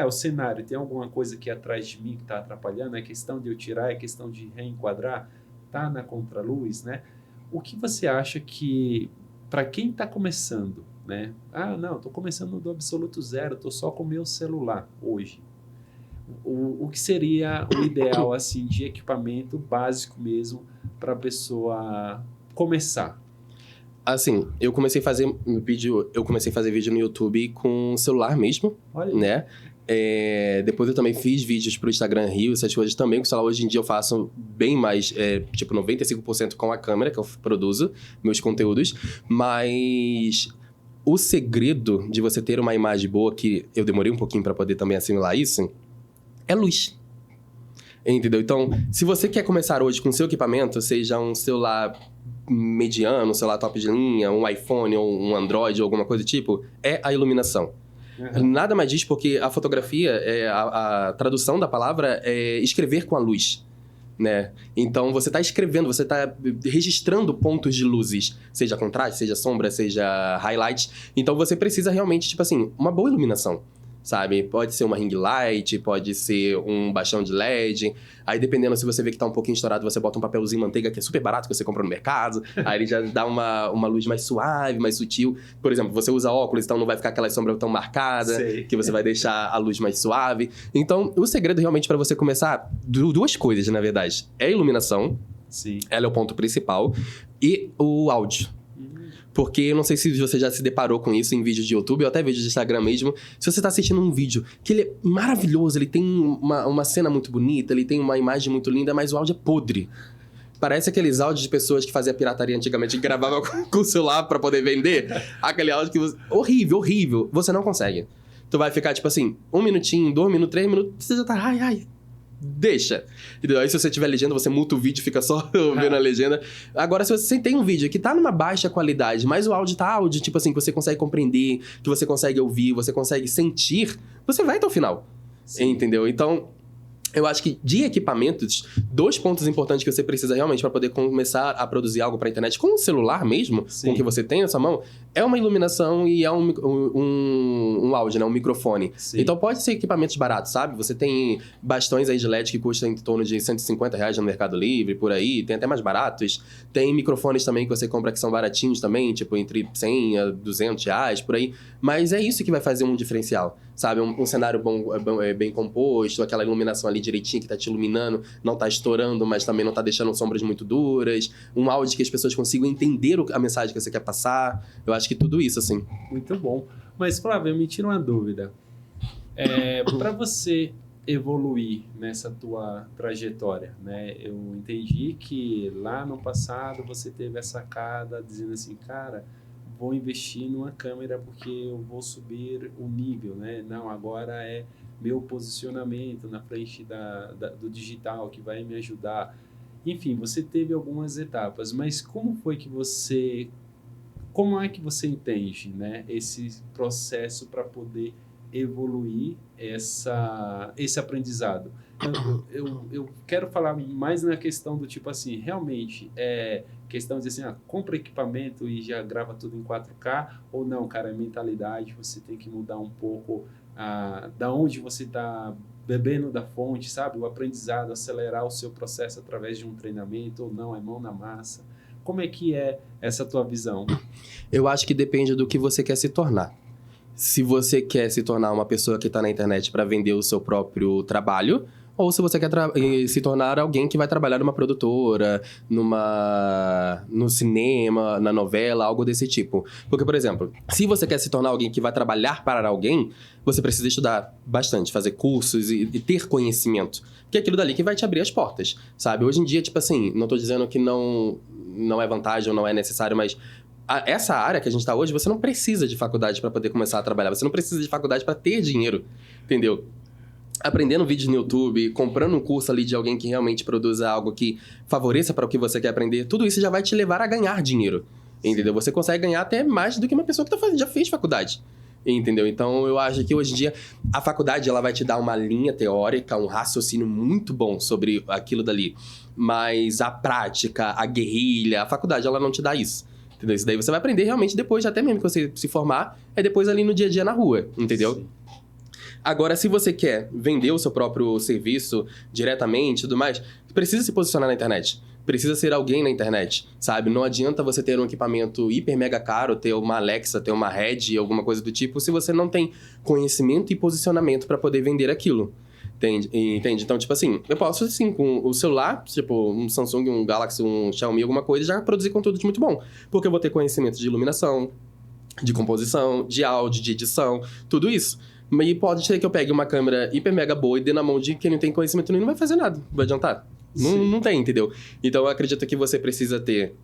O cenário, tem alguma coisa aqui atrás de mim que está atrapalhando? É questão de eu tirar, é questão de reenquadrar? Tá na contraluz, né? O que você acha que, para quem está começando, né? Não, estou começando do absoluto zero, estou só com o meu celular hoje. O que seria o ideal, assim, de equipamento básico mesmo para a pessoa começar? Assim, eu comecei a fazer vídeo no YouTube com o celular mesmo, né? Depois eu também fiz vídeos pro Instagram Rio, essas coisas também com o celular. Hoje em dia eu faço bem mais, 95% com a câmera que eu produzo meus conteúdos. Mas o segredo de você ter uma imagem boa, que eu demorei um pouquinho para poder também assimilar isso, é luz. Entendeu? Então, se você quer começar hoje com seu equipamento, seja um celular mediano, um celular top de linha, um iPhone ou um Android ou alguma coisa do tipo, é a iluminação. Uhum. Nada mais diz porque a fotografia, a tradução da palavra é escrever com a luz, né? Então, você está escrevendo, você está registrando pontos de luzes, seja contraste, seja sombra, seja highlight. Então, você precisa realmente, uma boa iluminação. Sabe? Pode ser uma ring light, pode ser um bastão de LED. Aí, dependendo, se você vê que tá um pouquinho estourado, você bota um papelzinho manteiga, que é super barato, que você compra no mercado. Aí ele já dá uma luz mais suave, mais sutil. Por exemplo, você usa óculos, então não vai ficar aquela sombra tão marcada, que você vai deixar a luz mais suave. Então, o segredo realmente para você começar, duas coisas, na verdade. É a iluminação. Sim. Ela é o ponto principal. E o áudio. Porque eu não sei se você já se deparou com isso em vídeos de YouTube ou até vídeos de Instagram mesmo. Se você tá assistindo um vídeo que ele é maravilhoso, ele tem uma cena muito bonita, ele tem uma imagem muito linda, mas o áudio é podre. Parece aqueles áudios de pessoas que faziam pirataria antigamente, que gravavam com o celular pra poder vender. Aquele áudio que você... Horrível. Você não consegue. Tu vai ficar, 1 minutinho, 2 minutos, 3 minutos, você já tá... deixa. Entendeu? Aí se você tiver legenda, você muta o vídeo, fica só vendo a legenda. Agora, se você tem um vídeo que tá numa baixa qualidade, mas o áudio tá áudio, tipo assim, que você consegue compreender, que você consegue ouvir, você consegue sentir, você vai até o final. Sim. Entendeu? Então, eu acho que de equipamentos, 2 pontos importantes que você precisa realmente para poder começar a produzir algo para a internet com o celular mesmo, Sim. com o que você tem na sua mão, é uma iluminação e é um áudio, né? Um microfone. Sim. Então pode ser equipamentos baratos, sabe? Você tem bastões aí de LED que custam em torno de R$ 150 no Mercado Livre, por aí, tem até mais baratos. Tem microfones também que você compra que são baratinhos também, tipo entre 100 a R$ 200, por aí. Mas é isso que vai fazer um diferencial, sabe? Um cenário bem composto, aquela iluminação ali direitinho que tá te iluminando, não tá estourando, mas também não tá deixando sombras muito duras, um áudio que as pessoas consigam entender a mensagem que você quer passar. Eu acho que tudo isso, assim. Muito bom. Mas, Flávio, me tira uma dúvida. Para você evoluir nessa tua trajetória, né? Eu entendi que lá no passado você teve essa sacada dizendo assim, cara, vou investir numa câmera porque eu vou subir o nível, né? Não, agora é meu posicionamento na frente do digital que vai me ajudar. Enfim, você teve algumas etapas, mas como é que você entende, né, esse processo para poder evoluir esse aprendizado? Eu quero falar mais na questão do tipo assim, realmente questão de dizer assim, compra equipamento e já grava tudo em 4K, ou não, cara, é mentalidade, você tem que mudar um pouco da onde você está bebendo da fonte, sabe? O aprendizado, acelerar o seu processo através de um treinamento, ou não, é mão na massa. Como é que é essa tua visão? Eu acho que depende do que você quer se tornar. Se você quer se tornar uma pessoa que está na internet para vender o seu próprio trabalho, ou se você quer se tornar alguém que vai trabalhar numa produtora, no cinema, na novela, algo desse tipo. Porque, por exemplo, se você quer se tornar alguém que vai trabalhar para alguém, você precisa estudar bastante, fazer cursos e ter conhecimento. Que é aquilo dali que vai te abrir as portas, sabe? Hoje em dia, tipo assim, não tô dizendo que não é vantagem ou não é necessário, mas essa área que a gente está hoje, você não precisa de faculdade para poder começar a trabalhar. Você não precisa de faculdade para ter dinheiro, entendeu? Aprendendo vídeo no YouTube, comprando um curso ali de alguém que realmente produza algo que favoreça para o que você quer aprender, tudo isso já vai te levar a ganhar dinheiro, entendeu? Você consegue ganhar até mais do que uma pessoa que já fez faculdade, entendeu? Então, eu acho que hoje em dia a faculdade ela vai te dar uma linha teórica, um raciocínio muito bom sobre aquilo dali, mas a prática, a guerrilha, a faculdade ela não te dá isso. Entendeu? Isso daí você vai aprender realmente depois, até mesmo que você se formar, é depois ali no dia a dia na rua, entendeu? Sim. Agora, se você quer vender o seu próprio serviço diretamente e tudo mais, precisa se posicionar na internet. Precisa ser alguém na internet, sabe? Não adianta você ter um equipamento hiper mega caro, ter uma Alexa, ter uma Red, alguma coisa do tipo, se você não tem conhecimento e posicionamento para poder vender aquilo. Entende? Então, tipo assim, eu posso, assim, com o celular, tipo, um Samsung, um Galaxy, um Xiaomi, alguma coisa, já produzir conteúdo muito bom. Porque eu vou ter conhecimento de iluminação, de composição, de áudio, de edição, tudo isso. E pode ser que eu pegue uma câmera hiper mega boa e dê na mão de quem não tem conhecimento nenhum, não vai fazer nada, não vai adiantar. Não tem, entendeu? Então, eu acredito que você precisa ter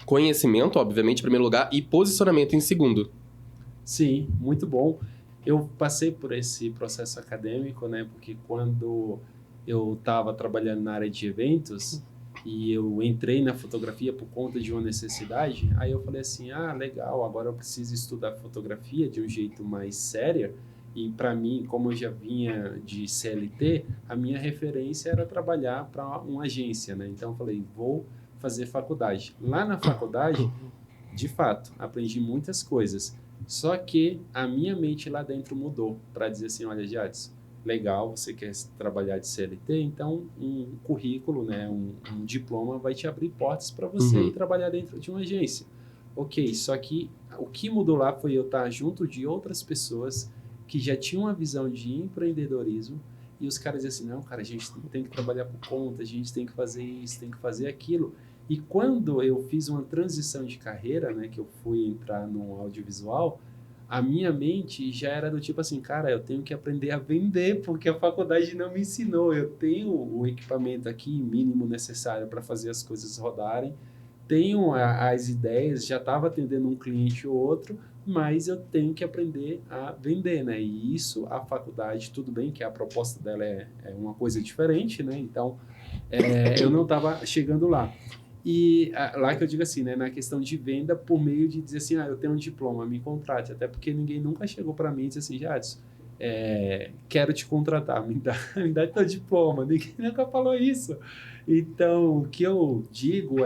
conhecimento, obviamente, em primeiro lugar, e posicionamento em segundo. Sim, muito bom. Eu passei por esse processo acadêmico, né? Porque quando eu estava trabalhando na área de eventos e eu entrei na fotografia por conta de uma necessidade, aí eu falei assim, legal, agora eu preciso estudar fotografia de um jeito mais sério. E para mim, como eu já vinha de CLT, a minha referência era trabalhar para uma agência, né? Então eu falei, vou fazer faculdade. Lá na faculdade, de fato, aprendi muitas coisas. Só que a minha mente lá dentro mudou para dizer assim, olha, Jadson, legal, você quer trabalhar de CLT, então um currículo, né, um diploma vai te abrir portas para você ir trabalhar dentro de uma agência. Ok, só que o que mudou lá foi eu estar junto de outras pessoas que já tinham uma visão de empreendedorismo e os caras diziam assim, não, cara, a gente tem que trabalhar por conta, a gente tem que fazer isso, tem que fazer aquilo. E quando eu fiz uma transição de carreira, né, que eu fui entrar no audiovisual, a minha mente já era do tipo assim, cara, eu tenho que aprender a vender, porque a faculdade não me ensinou. Eu tenho o equipamento aqui mínimo necessário para fazer as coisas rodarem, tenho as ideias, já estava atendendo um cliente ou outro, mas eu tenho que aprender a vender, né? E isso, a faculdade, tudo bem que a proposta dela é uma coisa diferente, né? Então, eu não estava chegando lá. E lá que eu digo assim, né, na questão de venda, por meio de dizer assim, eu tenho um diploma, me contrate. Até porque ninguém nunca chegou para mim e disse assim, Jadson, quero te contratar, me dá teu diploma. Ninguém nunca falou isso. Então, o que eu digo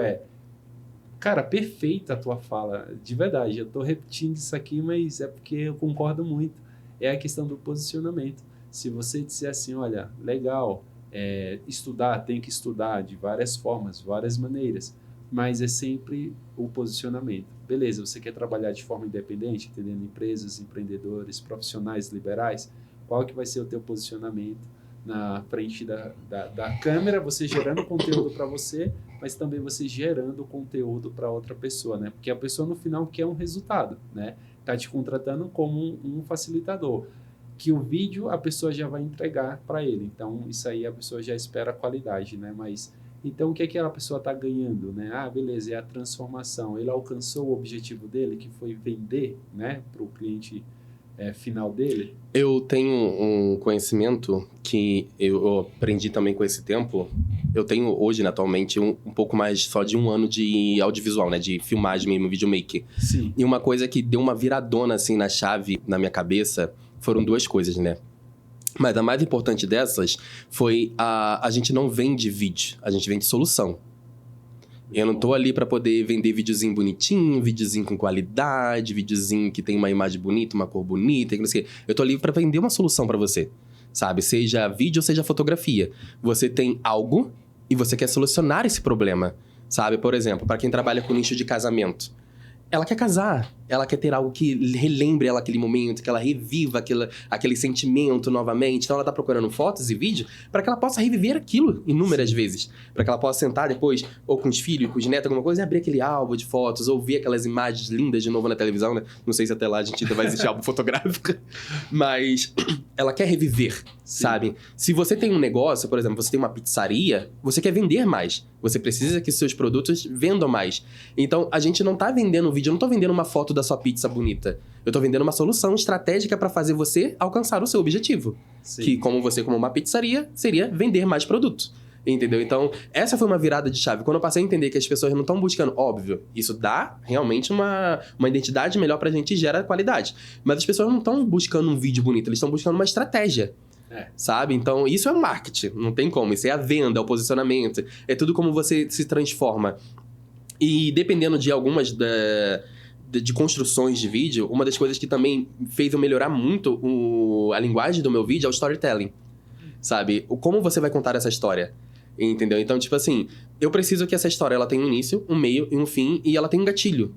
cara, perfeita a tua fala, de verdade. Eu estou repetindo isso aqui, mas é porque eu concordo muito. É a questão do posicionamento. Se você disser assim, olha, legal, estudar, tem que estudar de várias formas, várias maneiras, mas é sempre o posicionamento. Beleza, você quer trabalhar de forma independente, atendendo empresas, empreendedores, profissionais liberais, qual que vai ser o teu posicionamento na frente da câmera, você gerando conteúdo para você, mas também você gerando conteúdo para outra pessoa, né? Porque a pessoa no final quer um resultado, né? Tá te contratando como um facilitador, que o vídeo a pessoa já vai entregar para ele. Então, isso aí a pessoa já espera a qualidade, né? Mas, então, o que é que a pessoa está ganhando, né? Ah, beleza, é a transformação. Ele alcançou o objetivo dele, que foi vender, né? Para o cliente final dele. Eu tenho um conhecimento que eu aprendi também com esse tempo. Eu tenho hoje, atualmente, um pouco mais só de 1 ano de audiovisual, né? De filmagem mesmo, videomaker. Sim. E uma coisa que deu uma viradona, assim, na chave, na minha cabeça, foram 2 coisas, né? Mas a mais importante dessas foi a gente não vende vídeo, a gente vende solução. Eu não tô ali pra poder vender videozinho bonitinho, videozinho com qualidade, videozinho que tem uma imagem bonita, uma cor bonita, não sei o quê. Eu tô ali pra vender uma solução pra você, sabe? Seja vídeo ou seja fotografia. Você tem algo e você quer solucionar esse problema, sabe? Por exemplo, pra quem trabalha com nicho de casamento. Ela quer casar, ela quer ter algo que relembre ela aquele momento, que ela reviva aquele sentimento novamente. Então ela tá procurando fotos e vídeos para que ela possa reviver aquilo inúmeras vezes. Para que ela possa sentar depois, ou com os filhos, com os netos, alguma coisa, e abrir aquele álbum de fotos, ou ver aquelas imagens lindas de novo na televisão, né? Não sei se até lá a gente ainda vai existir álbum fotográfico, mas ela quer reviver, sabe? Se você tem um negócio, por exemplo, você tem uma pizzaria, você quer vender mais. Você precisa que seus produtos vendam mais. Então, a gente não tá vendendo um vídeo, eu não tô vendendo uma foto da sua pizza bonita. Eu tô vendendo uma solução estratégica para fazer você alcançar o seu objetivo. Sim. Que, como você, como uma pizzaria, seria vender mais produto. Entendeu? Então, essa foi uma virada de chave. Quando eu passei a entender que as pessoas não estão buscando, óbvio, isso dá realmente uma identidade melhor pra gente e gera qualidade. Mas as pessoas não estão buscando um vídeo bonito, eles estão buscando uma estratégia. Sabe? Então, isso é marketing. Não tem como. Isso é a venda, é o posicionamento. É tudo como você se transforma. E dependendo de algumas de construções de vídeo, uma das coisas que também fez eu melhorar muito a linguagem do meu vídeo é o storytelling. Sabe? Como você vai contar essa história. Entendeu? Então, tipo assim, eu preciso que essa história ela tenha um início, um meio e um fim, e ela tenha um gatilho.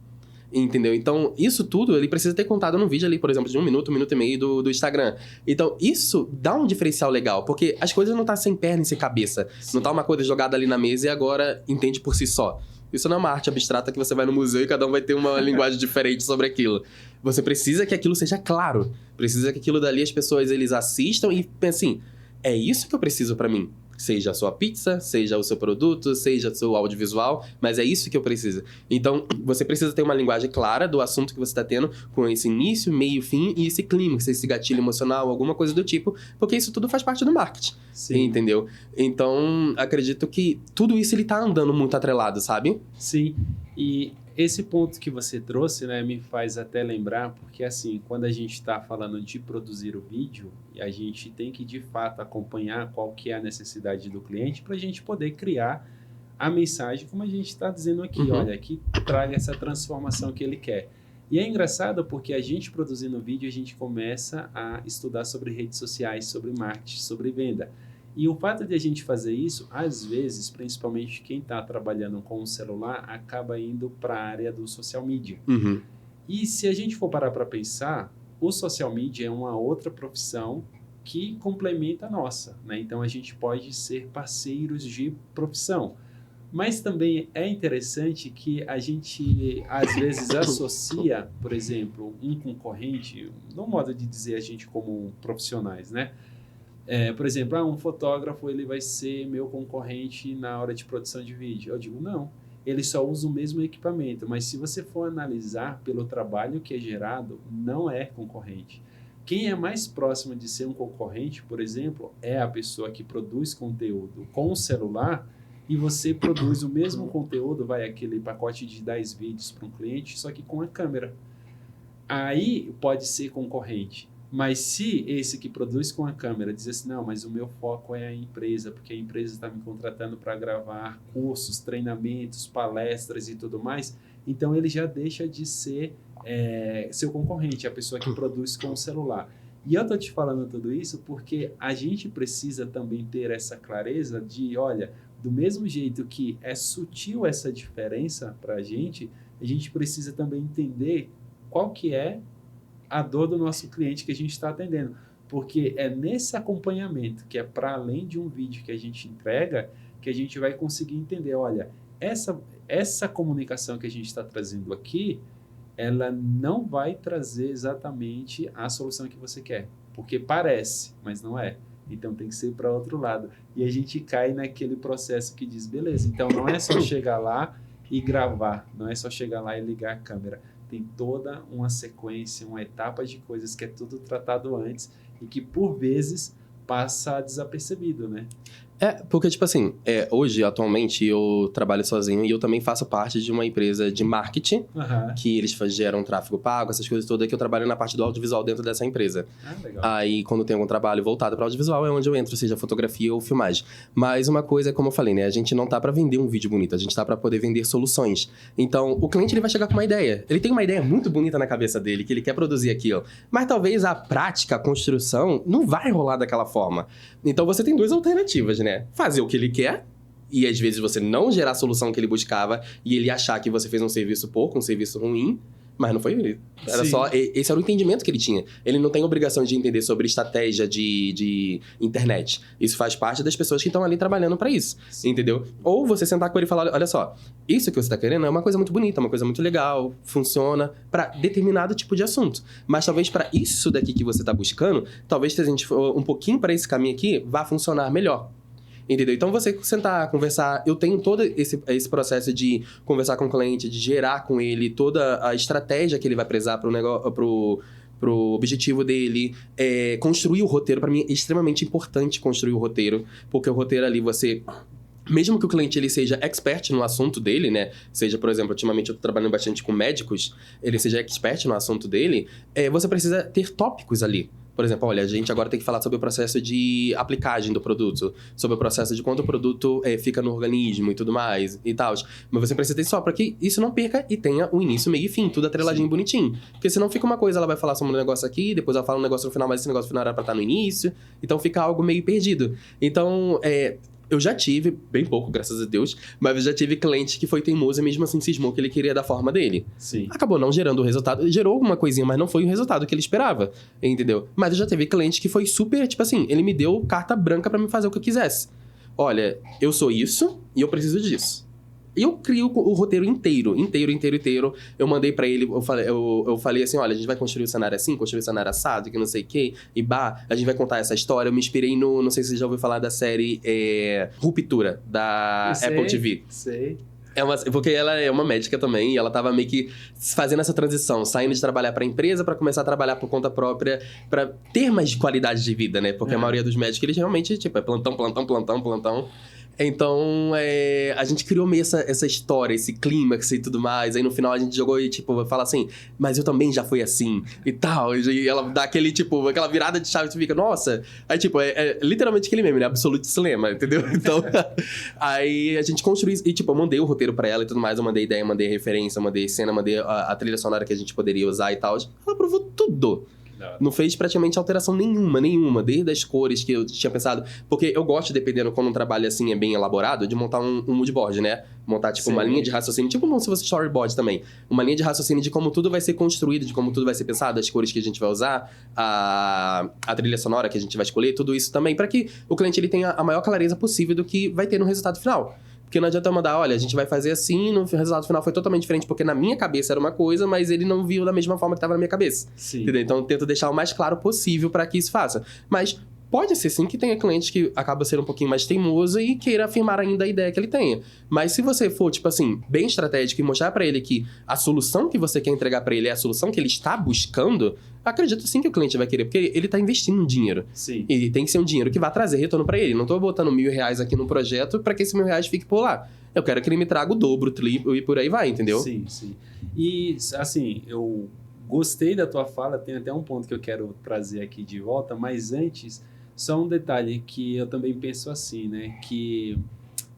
Entendeu? Então, isso tudo, ele precisa ter contado num vídeo ali, por exemplo, de 1 minuto, 1 minuto e meio do Instagram. Então, isso dá um diferencial legal, porque as coisas não tá sem perna e sem cabeça. Sim. Não tá uma coisa jogada ali na mesa e agora entende por si só. Isso não é uma arte abstrata que você vai no museu e cada um vai ter uma linguagem diferente sobre aquilo. Você precisa que aquilo seja claro. Precisa que aquilo dali as pessoas eles assistam e pensem, é isso que eu preciso pra mim. Seja a sua pizza, seja o seu produto, seja o seu audiovisual, mas é isso que eu preciso. Então, você precisa ter uma linguagem clara do assunto que você está tendo, com esse início, meio, fim e esse clímax, esse gatilho emocional, alguma coisa do tipo, porque isso tudo faz parte do marketing. Sim. Entendeu? Então, acredito que tudo isso ele tá andando muito atrelado, sabe? Sim, e esse ponto que você trouxe, né, me faz até lembrar, porque assim, quando a gente está falando de produzir o vídeo, a gente tem que de fato acompanhar qual que é a necessidade do cliente para a gente poder criar a mensagem, como a gente está dizendo aqui, olha, que traga essa transformação que ele quer. E é engraçado porque a gente produzindo vídeo, a gente começa a estudar sobre redes sociais, sobre marketing, sobre venda. E o fato de a gente fazer isso, às vezes, principalmente quem está trabalhando com o celular, acaba indo para a área do social media. Uhum. E se a gente for parar para pensar, o social media é uma outra profissão que complementa a nossa, né? Então, a gente pode ser parceiros de profissão. Mas também é interessante que a gente, às vezes, associa, por exemplo, um concorrente, no modo de dizer a gente como profissionais, né? Por exemplo, um fotógrafo ele vai ser meu concorrente na hora de produção de vídeo. Eu digo, não. ele só usa o mesmo equipamento, mas se você for analisar pelo trabalho que é gerado, não é concorrente. Quem é mais próximo de ser um concorrente, por exemplo, é a pessoa que produz conteúdo com o celular e você produz o mesmo conteúdo, vai aquele pacote de 10 vídeos para um cliente, só que com a câmera. Aí pode ser concorrente. Mas se esse que produz com a câmera diz assim, não, mas o meu foco é a empresa, porque a empresa está me contratando para gravar cursos, treinamentos, palestras e tudo mais, então ele já deixa de ser seu concorrente, a pessoa que produz com o celular. E eu estou te falando tudo isso porque a gente precisa também ter essa clareza de, olha, do mesmo jeito que é sutil essa diferença para a gente precisa também entender qual que é a dor do nosso cliente que a gente está atendendo. Porque é nesse acompanhamento, que é para além de um vídeo que a gente entrega, que a gente vai conseguir entender, olha, essa comunicação que a gente está trazendo aqui, ela não vai trazer exatamente a solução que você quer. Porque parece, mas não é. Então tem que ser para outro lado. E a gente cai naquele processo que diz, beleza, então não é só chegar lá e gravar, não é só chegar lá e ligar a câmera. Tem toda uma sequência, uma etapa de coisas que é tudo tratado antes e que, por vezes, passa desapercebido, né? Porque, tipo assim, hoje, atualmente, eu trabalho sozinho e eu também faço parte de uma empresa de marketing, que eles geram tráfego pago, essas coisas todas, que eu trabalho na parte do audiovisual dentro dessa empresa. Legal. Aí, quando tem algum trabalho voltado para audiovisual, é onde eu entro, seja fotografia ou filmagem. Mas uma coisa, como eu falei, né? A gente não tá para vender um vídeo bonito, a gente tá para poder vender soluções. Então, o cliente, ele vai chegar com uma ideia. Ele tem uma ideia muito bonita na cabeça dele, que ele quer produzir aquilo. Mas talvez a prática, a construção, não vai rolar daquela forma. Então, você tem duas alternativas, né? Fazer o que ele quer, e às vezes você não gerar a solução que ele buscava, e ele achar que você fez um serviço pouco, um serviço ruim, mas não foi ele. Era só, esse era o entendimento que ele tinha. Ele não tem obrigação de entender sobre estratégia de internet. Isso faz parte das pessoas que estão ali trabalhando para isso, entendeu? Ou você sentar com ele e falar, olha só, isso que você tá querendo é uma coisa muito bonita, uma coisa muito legal, funciona para determinado tipo de assunto. Mas talvez para isso daqui que você tá buscando, talvez se a gente for um pouquinho para esse caminho aqui, vá funcionar melhor. Entendeu? Então, você sentar, conversar... Eu tenho todo esse processo de conversar com o cliente, de gerar com ele toda a estratégia que ele vai precisar pro objetivo dele. Construir o roteiro, para mim, é extremamente importante construir o roteiro. Porque o roteiro ali, você... Mesmo que o cliente ele seja expert no assunto dele, né? Seja, por exemplo, ultimamente eu tô trabalhando bastante com médicos, ele seja expert no assunto dele, você precisa ter tópicos ali. Por exemplo, olha, a gente agora tem que falar sobre o processo de aplicagem do produto, sobre o processo de quando o produto fica no organismo e tudo mais e tal. Mas você precisa ter só para que isso não perca e tenha o início, meio e fim, tudo atreladinho, bonitinho. Porque senão fica uma coisa, ela vai falar sobre um negócio aqui, depois ela fala um negócio no final, mas esse negócio no final era pra estar no início. Então fica algo meio perdido. Então, eu já tive, bem pouco, graças a Deus, mas eu já tive cliente que foi teimoso e mesmo assim cismou que ele queria da forma dele. Sim. Acabou não gerando o resultado, gerou alguma coisinha, mas não foi o resultado que ele esperava, entendeu? Mas eu já teve cliente que foi super, tipo assim, ele me deu carta branca pra me fazer o que eu quisesse. Olha, eu sou isso e eu preciso disso. Eu crio o roteiro inteiro. Eu mandei pra ele, eu falei assim, olha, a gente vai construir o cenário assim, construir o cenário assado, que não sei o quê, e a gente vai contar essa história. Eu me inspirei não sei se você já ouviu falar da série Ruptura, da Apple TV. Sei. Porque ela é uma médica também, e ela tava meio que fazendo essa transição, saindo de trabalhar pra empresa pra começar a trabalhar por conta própria, pra ter mais qualidade de vida, né? Porque a maioria dos médicos, eles realmente, tipo, é plantão. Então, a gente criou meio essa história, esse clímax e tudo mais. Aí no final a gente jogou e, tipo, fala assim, mas eu também já fui assim e tal. E ela dá aquele, tipo, aquela virada de chave e fica, nossa. Aí, tipo, literalmente aquele meme, né? Absolute Cinema, entendeu? Então, aí a gente construiu e, tipo, eu mandei o roteiro pra ela e tudo mais. Eu mandei ideia, mandei referência, mandei cena, mandei a trilha sonora que a gente poderia usar e tal. Ela aprovou tudo. Não fez praticamente alteração nenhuma, desde as cores que eu tinha pensado. Porque eu gosto, dependendo, quando um trabalho assim é bem elaborado, de montar um moodboard, né? Montar, tipo, uma linha de raciocínio, tipo como se fosse storyboard também. Uma linha de raciocínio de como tudo vai ser construído, de como tudo vai ser pensado, as cores que a gente vai usar, a trilha sonora que a gente vai escolher, tudo isso também, para que o cliente ele tenha a maior clareza possível do que vai ter no resultado final. Porque não adianta eu mandar, olha, a gente vai fazer assim, no resultado final foi totalmente diferente, porque na minha cabeça era uma coisa, mas ele não viu da mesma forma que estava na minha cabeça. Sim. Entendeu? Então eu tento deixar o mais claro possível para que isso faça. Mas Pode ser sim que tenha cliente que acaba sendo um pouquinho mais teimoso e queira afirmar ainda a ideia que ele tenha. Mas se você for, tipo assim, bem estratégico e mostrar pra ele que a solução que você quer entregar pra ele é a solução que ele está buscando, acredito sim que o cliente vai querer, porque ele tá investindo um dinheiro. Sim. E tem que ser um dinheiro que vai trazer retorno pra ele. Não tô botando R$1.000 aqui no projeto pra que esse R$1.000 fique por lá. Eu quero que ele me traga o dobro, o triplo e por aí vai, entendeu? Sim, sim. E, assim, eu gostei da tua fala, tem até um ponto que eu quero trazer aqui de volta, mas antes, só um detalhe que eu também penso assim, né? Que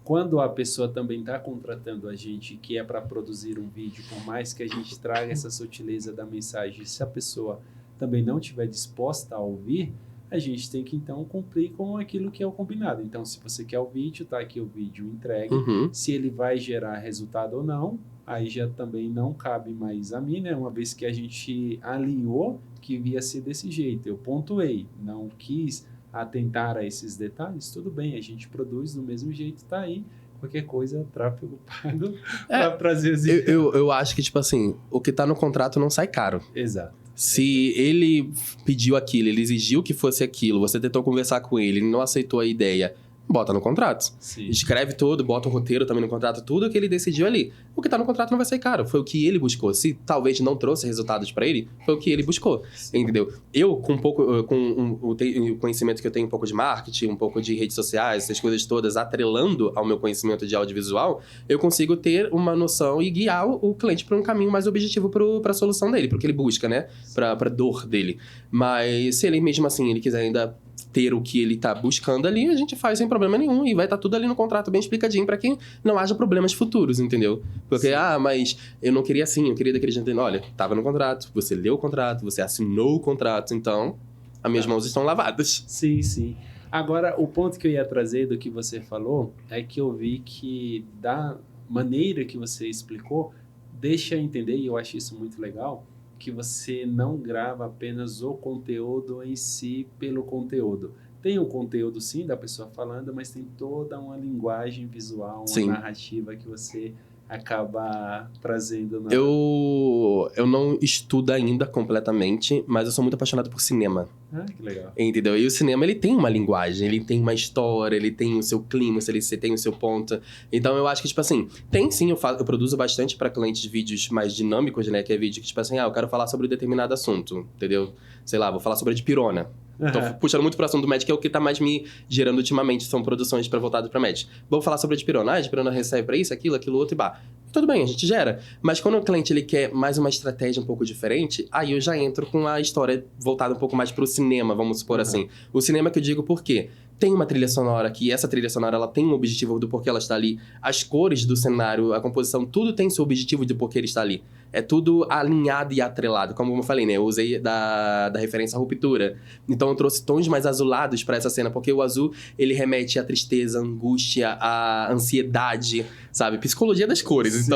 quando a pessoa também está contratando a gente, que é para produzir um vídeo, por mais que a gente traga essa sutileza da mensagem, se a pessoa também não estiver disposta a ouvir, a gente tem que então cumprir com aquilo que é o combinado. Então, se você quer o vídeo, tá aqui o vídeo entregue. Uhum. Se ele vai gerar resultado ou não, aí já também não cabe mais a mim, né? Uma vez que a gente alinhou que ia ser desse jeito. Eu pontuei, não quis atentar a esses detalhes, tudo bem, a gente produz do mesmo jeito, tá aí. Qualquer coisa, tráfego pago para trazer as ideias. Eu acho que, tipo assim, o que tá no contrato não sai caro. Exato. Se ele pediu aquilo, ele exigiu que fosse aquilo, você tentou conversar com ele, ele não aceitou a ideia, bota no contrato. Sim. Escreve tudo, bota o roteiro também no contrato, tudo que ele decidiu ali. O que tá no contrato não vai sair caro, foi o que ele buscou. Se talvez não trouxe resultados pra ele, foi o que ele buscou, entendeu? Eu, com o conhecimento que eu tenho, um pouco de marketing, um pouco de redes sociais, essas coisas todas, atrelando ao meu conhecimento de audiovisual, eu consigo ter uma noção e guiar o cliente para um caminho mais objetivo pra solução dele, pro que ele busca, né? Pra dor dele. Mas se ele mesmo assim, ele quiser ainda ter o que ele tá buscando ali, a gente faz sem problema nenhum e vai estar tudo ali no contrato bem explicadinho pra que não haja problemas futuros, entendeu? Porque, mas eu não queria assim, eu queria daquele jeito. Olha, tava no contrato, você leu o contrato, você assinou o contrato, então as minhas mãos estão lavadas. Sim, sim. Agora, o ponto que eu ia trazer do que você falou é que eu vi que da maneira que você explicou, deixa entender, e eu acho isso muito legal, que você não grava apenas o conteúdo em si pelo conteúdo. Tem o conteúdo, sim, da pessoa falando, mas tem toda uma linguagem visual, uma narrativa que você acaba trazendo. Eu não estudo ainda completamente, mas eu sou muito apaixonado por cinema. Ah, que legal. Entendeu? E o cinema, ele tem uma linguagem, ele tem uma história, ele tem o seu clima, ele tem o seu ponto. Então, eu acho que, tipo assim, tem sim, eu produzo bastante pra clientes de vídeos mais dinâmicos, né? Que é vídeo que, tipo assim, eu quero falar sobre determinado assunto, entendeu? Sei lá, vou falar sobre a dipirona. Tô puxando muito pro assunto do MED, que é o que tá mais me gerando ultimamente, são produções voltadas pra MED. Vou falar sobre a dipirona. A dipirona recebe pra isso, aquilo outro e bah. Tudo bem, a gente gera. Mas quando o cliente ele quer mais uma estratégia um pouco diferente, aí eu já entro com a história voltada um pouco mais pro cinema, vamos supor assim. O cinema que eu digo por quê? Tem uma trilha sonora que essa trilha sonora ela tem um objetivo do porquê ela está ali. As cores do cenário, a composição, tudo tem seu objetivo de porquê ele está ali. É tudo alinhado e atrelado. Como eu falei, né? Eu usei da referência à ruptura. Então eu trouxe tons mais azulados para essa cena, porque o azul, ele remete à tristeza, à angústia, à ansiedade, sabe? Psicologia das cores.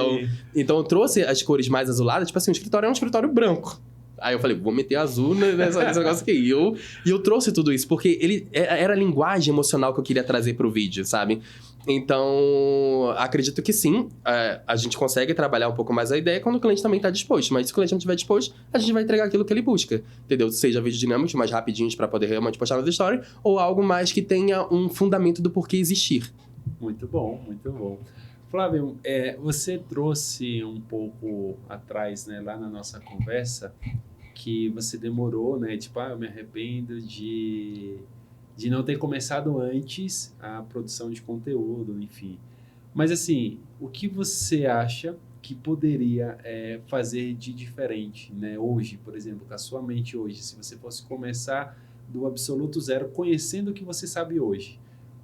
Então eu trouxe as cores mais azuladas, tipo assim, o escritório é um escritório branco. Aí eu falei, vou meter azul nesse negócio aqui. E eu trouxe tudo isso, porque ele era a linguagem emocional que eu queria trazer pro vídeo, sabe? Então, acredito que sim, a gente consegue trabalhar um pouco mais a ideia quando o cliente também está disposto. Mas se o cliente não estiver disposto, a gente vai entregar aquilo que ele busca, entendeu? Seja vídeos dinâmicos, mais rapidinhos para poder realmente postar nas stories, ou algo mais que tenha um fundamento do porquê existir. Muito bom, muito bom. Flávio, você trouxe um pouco atrás, né, lá na nossa conversa, que você demorou, né, tipo, eu me arrependo de não ter começado antes a produção de conteúdo, enfim. Mas, assim, o que você acha que poderia fazer de diferente, né, hoje, por exemplo, com a sua mente hoje, se você fosse começar do absoluto zero, conhecendo o que você sabe hoje?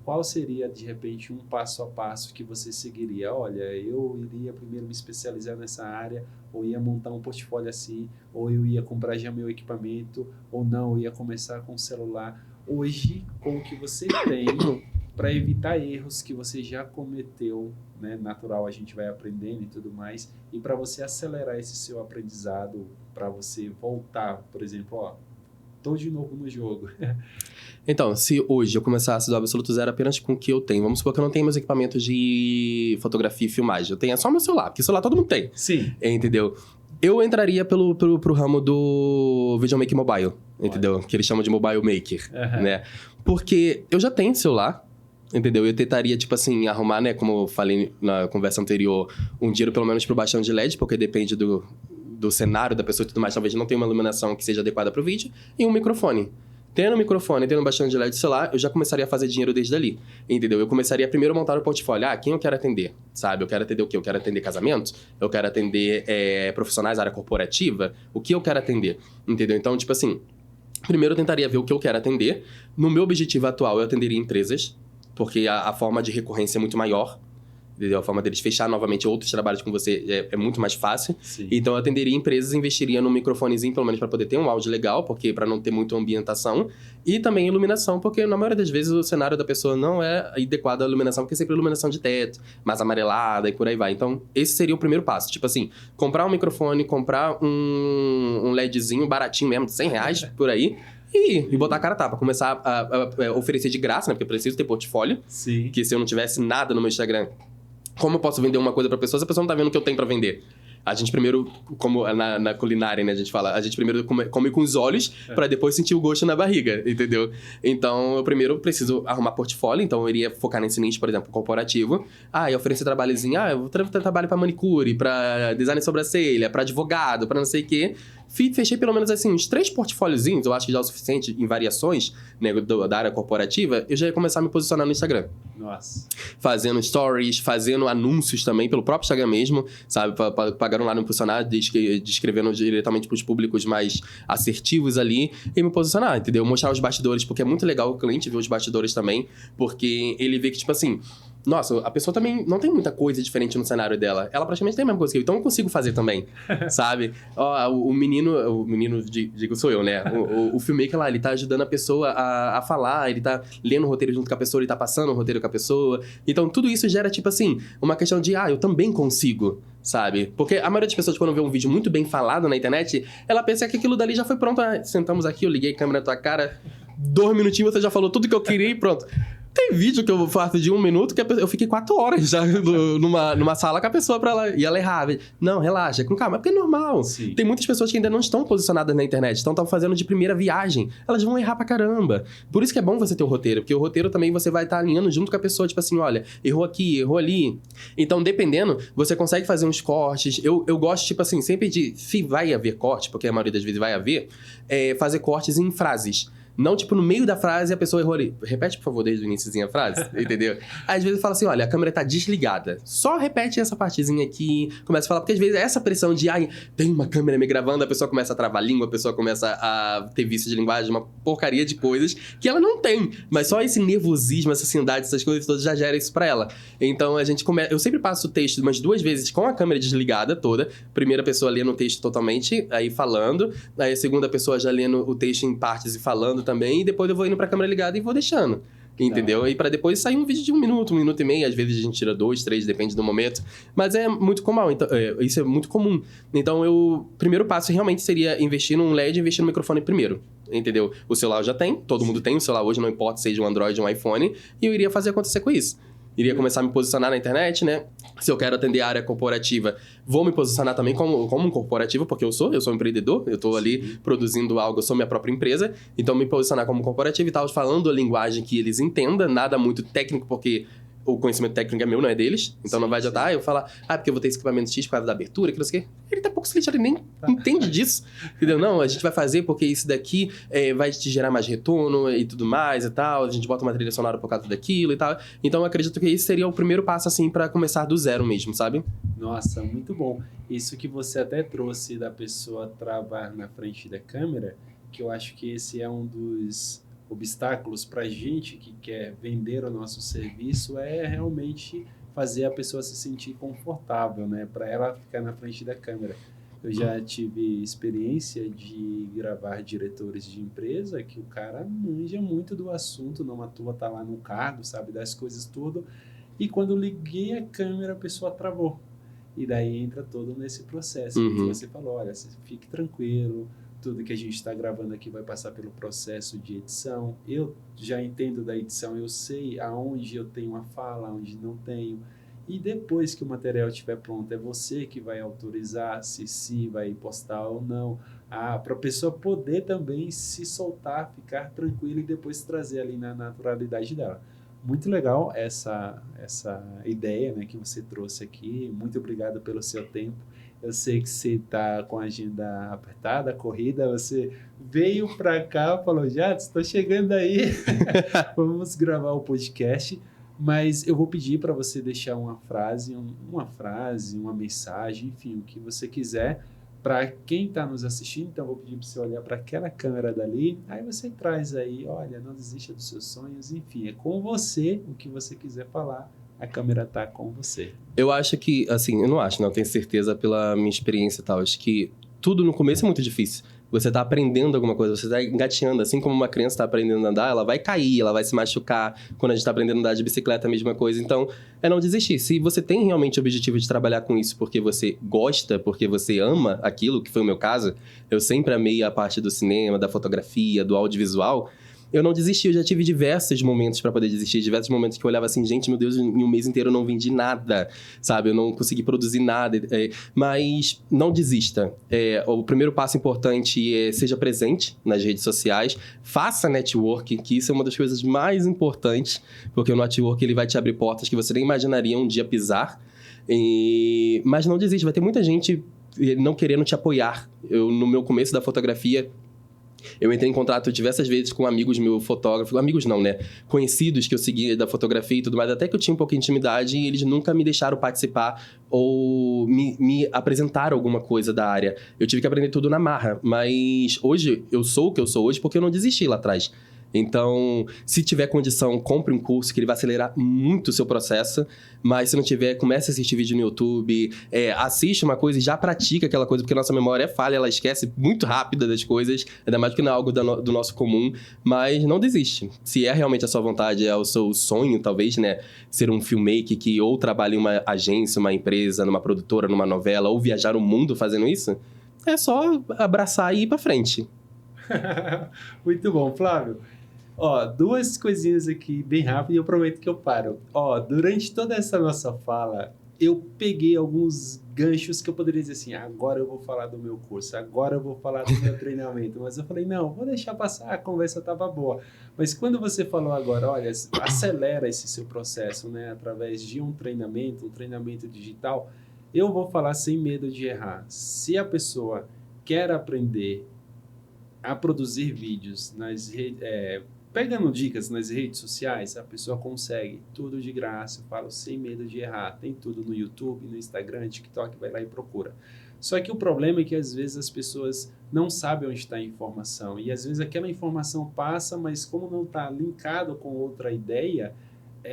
Qual seria, de repente, um passo a passo que você seguiria? Olha, eu iria primeiro me especializar nessa área, ou ia montar um portfólio assim, ou eu ia comprar já meu equipamento, ou não, eu ia começar com o celular. Hoje, com o que você tem, para evitar erros que você já cometeu, né? Natural, a gente vai aprendendo e tudo mais, e para você acelerar esse seu aprendizado, para você voltar, por exemplo, tô de novo no jogo. Então, se hoje eu começasse do absoluto zero apenas com o que eu tenho, vamos supor que eu não tenho meus equipamentos de fotografia e filmagem, eu tenho só meu celular, porque celular todo mundo tem. Sim. Entendeu? Eu entraria pro ramo do Videomaker Mobile, entendeu? Que eles chamam de Mobile Maker, né? Porque eu já tenho celular, entendeu? Eu tentaria, tipo assim, arrumar, né? Como eu falei na conversa anterior, um dinheiro pelo menos pro baixão de LED, porque depende do cenário da pessoa e tudo mais. Talvez não tenha uma iluminação que seja adequada pro vídeo. E um microfone. Tendo um microfone, tendo um bastão de LED, sei lá, eu já começaria a fazer dinheiro desde ali, entendeu? Eu começaria primeiro a montar o portfólio. Quem eu quero atender, sabe? Eu quero atender o quê? Eu quero atender casamentos? Eu quero atender profissionais da área corporativa? O que eu quero atender, entendeu? Então, tipo assim, primeiro eu tentaria ver o que eu quero atender. No meu objetivo atual, eu atenderia empresas, porque a forma de recorrência é muito maior, entendeu? A forma deles fechar novamente outros trabalhos com você é muito mais fácil. Sim. Então, eu atenderia empresas, investiria num microfonezinho, pelo menos para poder ter um áudio legal, porque para não ter muita ambientação. E também iluminação, porque na maioria das vezes o cenário da pessoa não é adequado à iluminação, porque é sempre iluminação de teto, mais amarelada e por aí vai. Então, esse seria o primeiro passo. Tipo assim, comprar um microfone, comprar um LEDzinho baratinho mesmo, de R$100 por aí, e botar a cara a tapa. Começar a oferecer de graça, né? Porque eu preciso ter portfólio. Sim. Que se eu não tivesse nada no meu Instagram, como eu posso vender uma coisa pra pessoa se a pessoa não tá vendo o que eu tenho pra vender? A gente primeiro, como na culinária, né, a gente fala, a gente primeiro come com os olhos pra depois sentir o gosto na barriga, entendeu? Então, eu primeiro preciso arrumar portfólio, então eu iria focar nesse nicho, por exemplo, corporativo. E oferecer trabalhozinho, eu vou trabalho pra manicure, pra design de sobrancelha, pra advogado, pra não sei o quê. Fechei pelo menos assim, uns 3 portfóliozinhos, eu acho que já é o suficiente em variações, né, da área corporativa, eu já ia começar a me posicionar no Instagram. Nossa. Fazendo stories, fazendo anúncios também pelo próprio Instagram mesmo, sabe? Pagaram lá no impulsionar, descrevendo diretamente para os públicos mais assertivos ali e me posicionar, entendeu? Mostrar os bastidores, porque é muito legal o cliente ver os bastidores também, porque ele vê que, tipo assim, nossa, a pessoa também não tem muita coisa diferente no cenário dela. Ela praticamente tem a mesma coisa que eu, então eu consigo fazer também, sabe? O menino, digo, sou eu, né? O filmmaker lá, ele tá ajudando a pessoa a falar, ele tá lendo o roteiro junto com a pessoa, ele tá passando o roteiro com a pessoa. Então, tudo isso gera, tipo assim, uma questão de, eu também consigo, sabe? Porque a maioria das pessoas, quando vê um vídeo muito bem falado na internet, ela pensa que aquilo dali já foi pronto. Sentamos aqui, eu liguei a câmera na tua cara, 2 minutinhos, você já falou tudo que eu queria e pronto. Tem vídeo que eu faço de 1 minuto que eu fiquei 4 horas já numa sala com a pessoa pra ela. E ela errava. Não, relaxa, com calma. É porque é normal. Sim. Tem muitas pessoas que ainda não estão posicionadas na internet, estão fazendo de primeira viagem. Elas vão errar pra caramba. Por isso que é bom você ter o roteiro, porque o roteiro também você vai estar alinhando junto com a pessoa, tipo assim, olha, errou aqui, errou ali. Então, dependendo, você consegue fazer uns cortes. Eu gosto, tipo assim, sempre se vai haver corte, porque a maioria das vezes vai haver, fazer cortes em frases. Não, tipo, no meio da frase a pessoa errou ali. Repete, por favor, desde o iniciozinho a frase, entendeu? Às vezes fala assim, olha, a câmera tá desligada. Só repete essa partezinha aqui, começa a falar, porque às vezes é essa pressão de, tem uma câmera me gravando, a pessoa começa a travar a língua, a pessoa começa a ter vício de linguagem, uma porcaria de coisas que ela não tem. Mas só esse nervosismo, essa ansiedade, essas coisas todas já gera isso pra ela. Então a gente começa... Eu sempre passo o texto umas 2 vezes com a câmera desligada toda. Primeira pessoa lendo o texto totalmente, aí falando. Aí a segunda pessoa já lendo o texto em partes e falando também, e depois eu vou indo pra câmera ligada e vou deixando, entendeu? E pra depois sair um vídeo de 1 minuto, 1 minuto e meio, às vezes a gente tira 2, 3, depende do momento, mas é muito comum, então, isso é muito comum. Então, o primeiro passo realmente seria investir num LED e investir no microfone primeiro, entendeu? O celular eu já tem, todo mundo tem o celular hoje, não importa seja um Android ou um iPhone, e eu iria fazer acontecer com isso. Iria começar a me posicionar na internet, né? Se eu quero atender a área corporativa, vou me posicionar também como um corporativo, porque eu sou um empreendedor, eu tô ali produzindo algo, eu sou minha própria empresa, então me posicionar como corporativo e tal, falando a linguagem que eles entendam, nada muito técnico, porque o conhecimento técnico é meu, não é deles, então não vai adiantar eu falar, porque eu vou ter esse equipamento X por causa da abertura, que não sei o quê. Ele tá pouco ciente, ele nem entende disso, entendeu? Não, a gente vai fazer porque isso daqui vai te gerar mais retorno e tudo mais e tal, a gente bota uma trilha sonora por causa daquilo e tal. Então eu acredito que esse seria o primeiro passo, assim, pra começar do zero mesmo, sabe? Nossa, muito bom. Isso que você até trouxe da pessoa travar na frente da câmera, que eu acho que esse é um dos obstáculos para a gente que quer vender o nosso serviço, é realmente fazer a pessoa se sentir confortável, né? Para ela ficar na frente da câmera. Eu já tive experiência de gravar diretores de empresa que o cara manja muito do assunto, não à toa tá lá no cargo, sabe das coisas tudo, e quando liguei a câmera a pessoa travou. E daí entra todo nesse processo. Que você falou, olha, fique tranquilo, tudo que a gente está gravando aqui vai passar pelo processo de edição. Eu já entendo da edição, eu sei aonde eu tenho a fala, aonde não tenho. E depois que o material estiver pronto, é você que vai autorizar se vai postar ou não. Para a pessoa poder também se soltar, ficar tranquila e depois trazer ali na naturalidade dela. Muito legal essa ideia, né, que você trouxe aqui. Muito obrigado pelo seu tempo. Eu sei que você está com a agenda apertada, corrida. Você veio para cá, falou, já estou chegando aí. Vamos gravar o podcast. Mas eu vou pedir para você deixar uma frase, uma mensagem, enfim, o que você quiser para quem está nos assistindo. Então, eu vou pedir para você olhar para aquela câmera dali. Aí você traz aí, olha, não desista dos seus sonhos. Enfim, é com você o que você quiser falar. A câmera está com você. Eu acho que, assim, eu não acho, não, eu tenho certeza pela minha experiência e tal. Acho que tudo no começo é muito difícil. Você tá aprendendo alguma coisa, você tá engateando. Assim como uma criança tá aprendendo a andar, ela vai cair, ela vai se machucar. Quando a gente tá aprendendo a andar de bicicleta, a mesma coisa. Então, é não desistir. Se você tem realmente o objetivo de trabalhar com isso porque você gosta, porque você ama aquilo, que foi o meu caso, eu sempre amei a parte do cinema, da fotografia, do audiovisual. Eu não desisti, eu já tive diversos momentos para poder desistir, diversos momentos que eu olhava assim, gente, meu Deus, em um mês inteiro eu não vendi nada, sabe? Eu não consegui produzir nada, mas não desista. O primeiro passo importante é seja presente nas redes sociais, faça networking, que isso é uma das coisas mais importantes, porque o networking ele vai te abrir portas que você nem imaginaria um dia pisar, mas não desiste, vai ter muita gente não querendo te apoiar. No meu começo da fotografia, eu entrei em contato diversas vezes com amigos meus fotógrafos, amigos não, né? Conhecidos que eu seguia da fotografia e tudo mais, até que eu tinha um pouco de intimidade e eles nunca me deixaram participar ou me apresentaram alguma coisa da área. Eu tive que aprender tudo na marra, mas hoje eu sou o que eu sou hoje porque eu não desisti lá atrás. Então, se tiver condição, compre um curso que ele vai acelerar muito o seu processo, mas se não tiver, comece a assistir vídeo no YouTube, assiste uma coisa e já pratica aquela coisa, porque a nossa memória é falha, ela esquece muito rápido das coisas, ainda mais que não é algo do nosso comum, mas não desiste. Se é realmente a sua vontade, é o seu sonho, talvez, né, ser um filmmaker que ou trabalha em uma agência, uma empresa, numa produtora, numa novela, ou viajar o mundo fazendo isso, é só abraçar e ir pra frente. Muito bom, Flávio. Duas coisinhas aqui bem rápido e eu prometo que eu paro. Durante toda essa nossa fala, eu peguei alguns ganchos que eu poderia dizer assim, agora eu vou falar do meu curso, agora eu vou falar do meu treinamento. Mas eu falei, não, vou deixar passar, a conversa estava boa. Mas quando você falou agora, olha, acelera esse seu processo, né, através de um treinamento digital, eu vou falar sem medo de errar. Se a pessoa quer aprender a produzir vídeos pegando dicas nas redes sociais, a pessoa consegue tudo de graça, eu falo sem medo de errar, tem tudo no YouTube, no Instagram, TikTok, vai lá e procura. Só que o problema é que às vezes as pessoas não sabem onde está a informação e às vezes aquela informação passa, mas como não está linkado com outra ideia,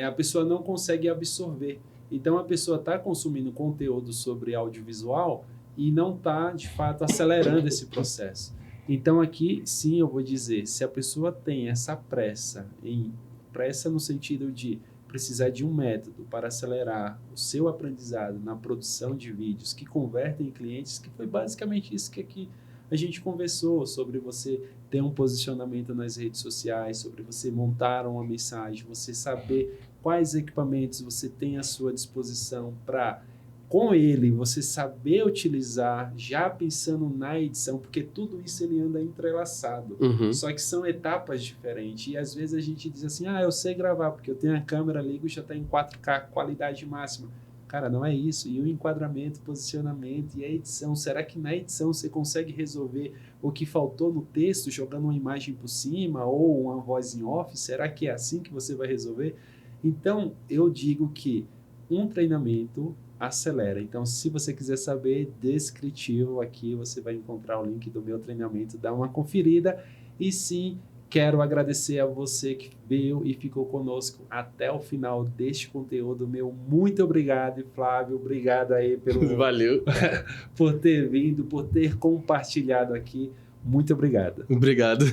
a pessoa não consegue absorver. Então a pessoa está consumindo conteúdo sobre audiovisual e não está, de fato, acelerando esse processo. Então aqui, sim, eu vou dizer, se a pessoa tem essa pressa no sentido de precisar de um método para acelerar o seu aprendizado na produção de vídeos que convertem em clientes, que foi basicamente isso que aqui a gente conversou, sobre você ter um posicionamento nas redes sociais, sobre você montar uma mensagem, você saber quais equipamentos você tem à sua disposição para, com ele, você saber utilizar, já pensando na edição, porque tudo isso ele anda entrelaçado. Uhum. Só que são etapas diferentes. E às vezes a gente diz assim, eu sei gravar, porque eu tenho a câmera, ligo e já está em 4K, qualidade máxima. Cara, não é isso. E o enquadramento, posicionamento e a edição. Será que na edição você consegue resolver o que faltou no texto, jogando uma imagem por cima ou uma voz em off? Será que é assim que você vai resolver? Então, eu digo que um treinamento acelera. Então, se você quiser saber, descritivo aqui, você vai encontrar o link do meu treinamento, dá uma conferida. E sim, quero agradecer a você que veio e ficou conosco até o final deste conteúdo meu. Muito obrigado, Flávio. Obrigado aí Valeu. por ter vindo, por ter compartilhado aqui. Muito obrigado. Obrigado.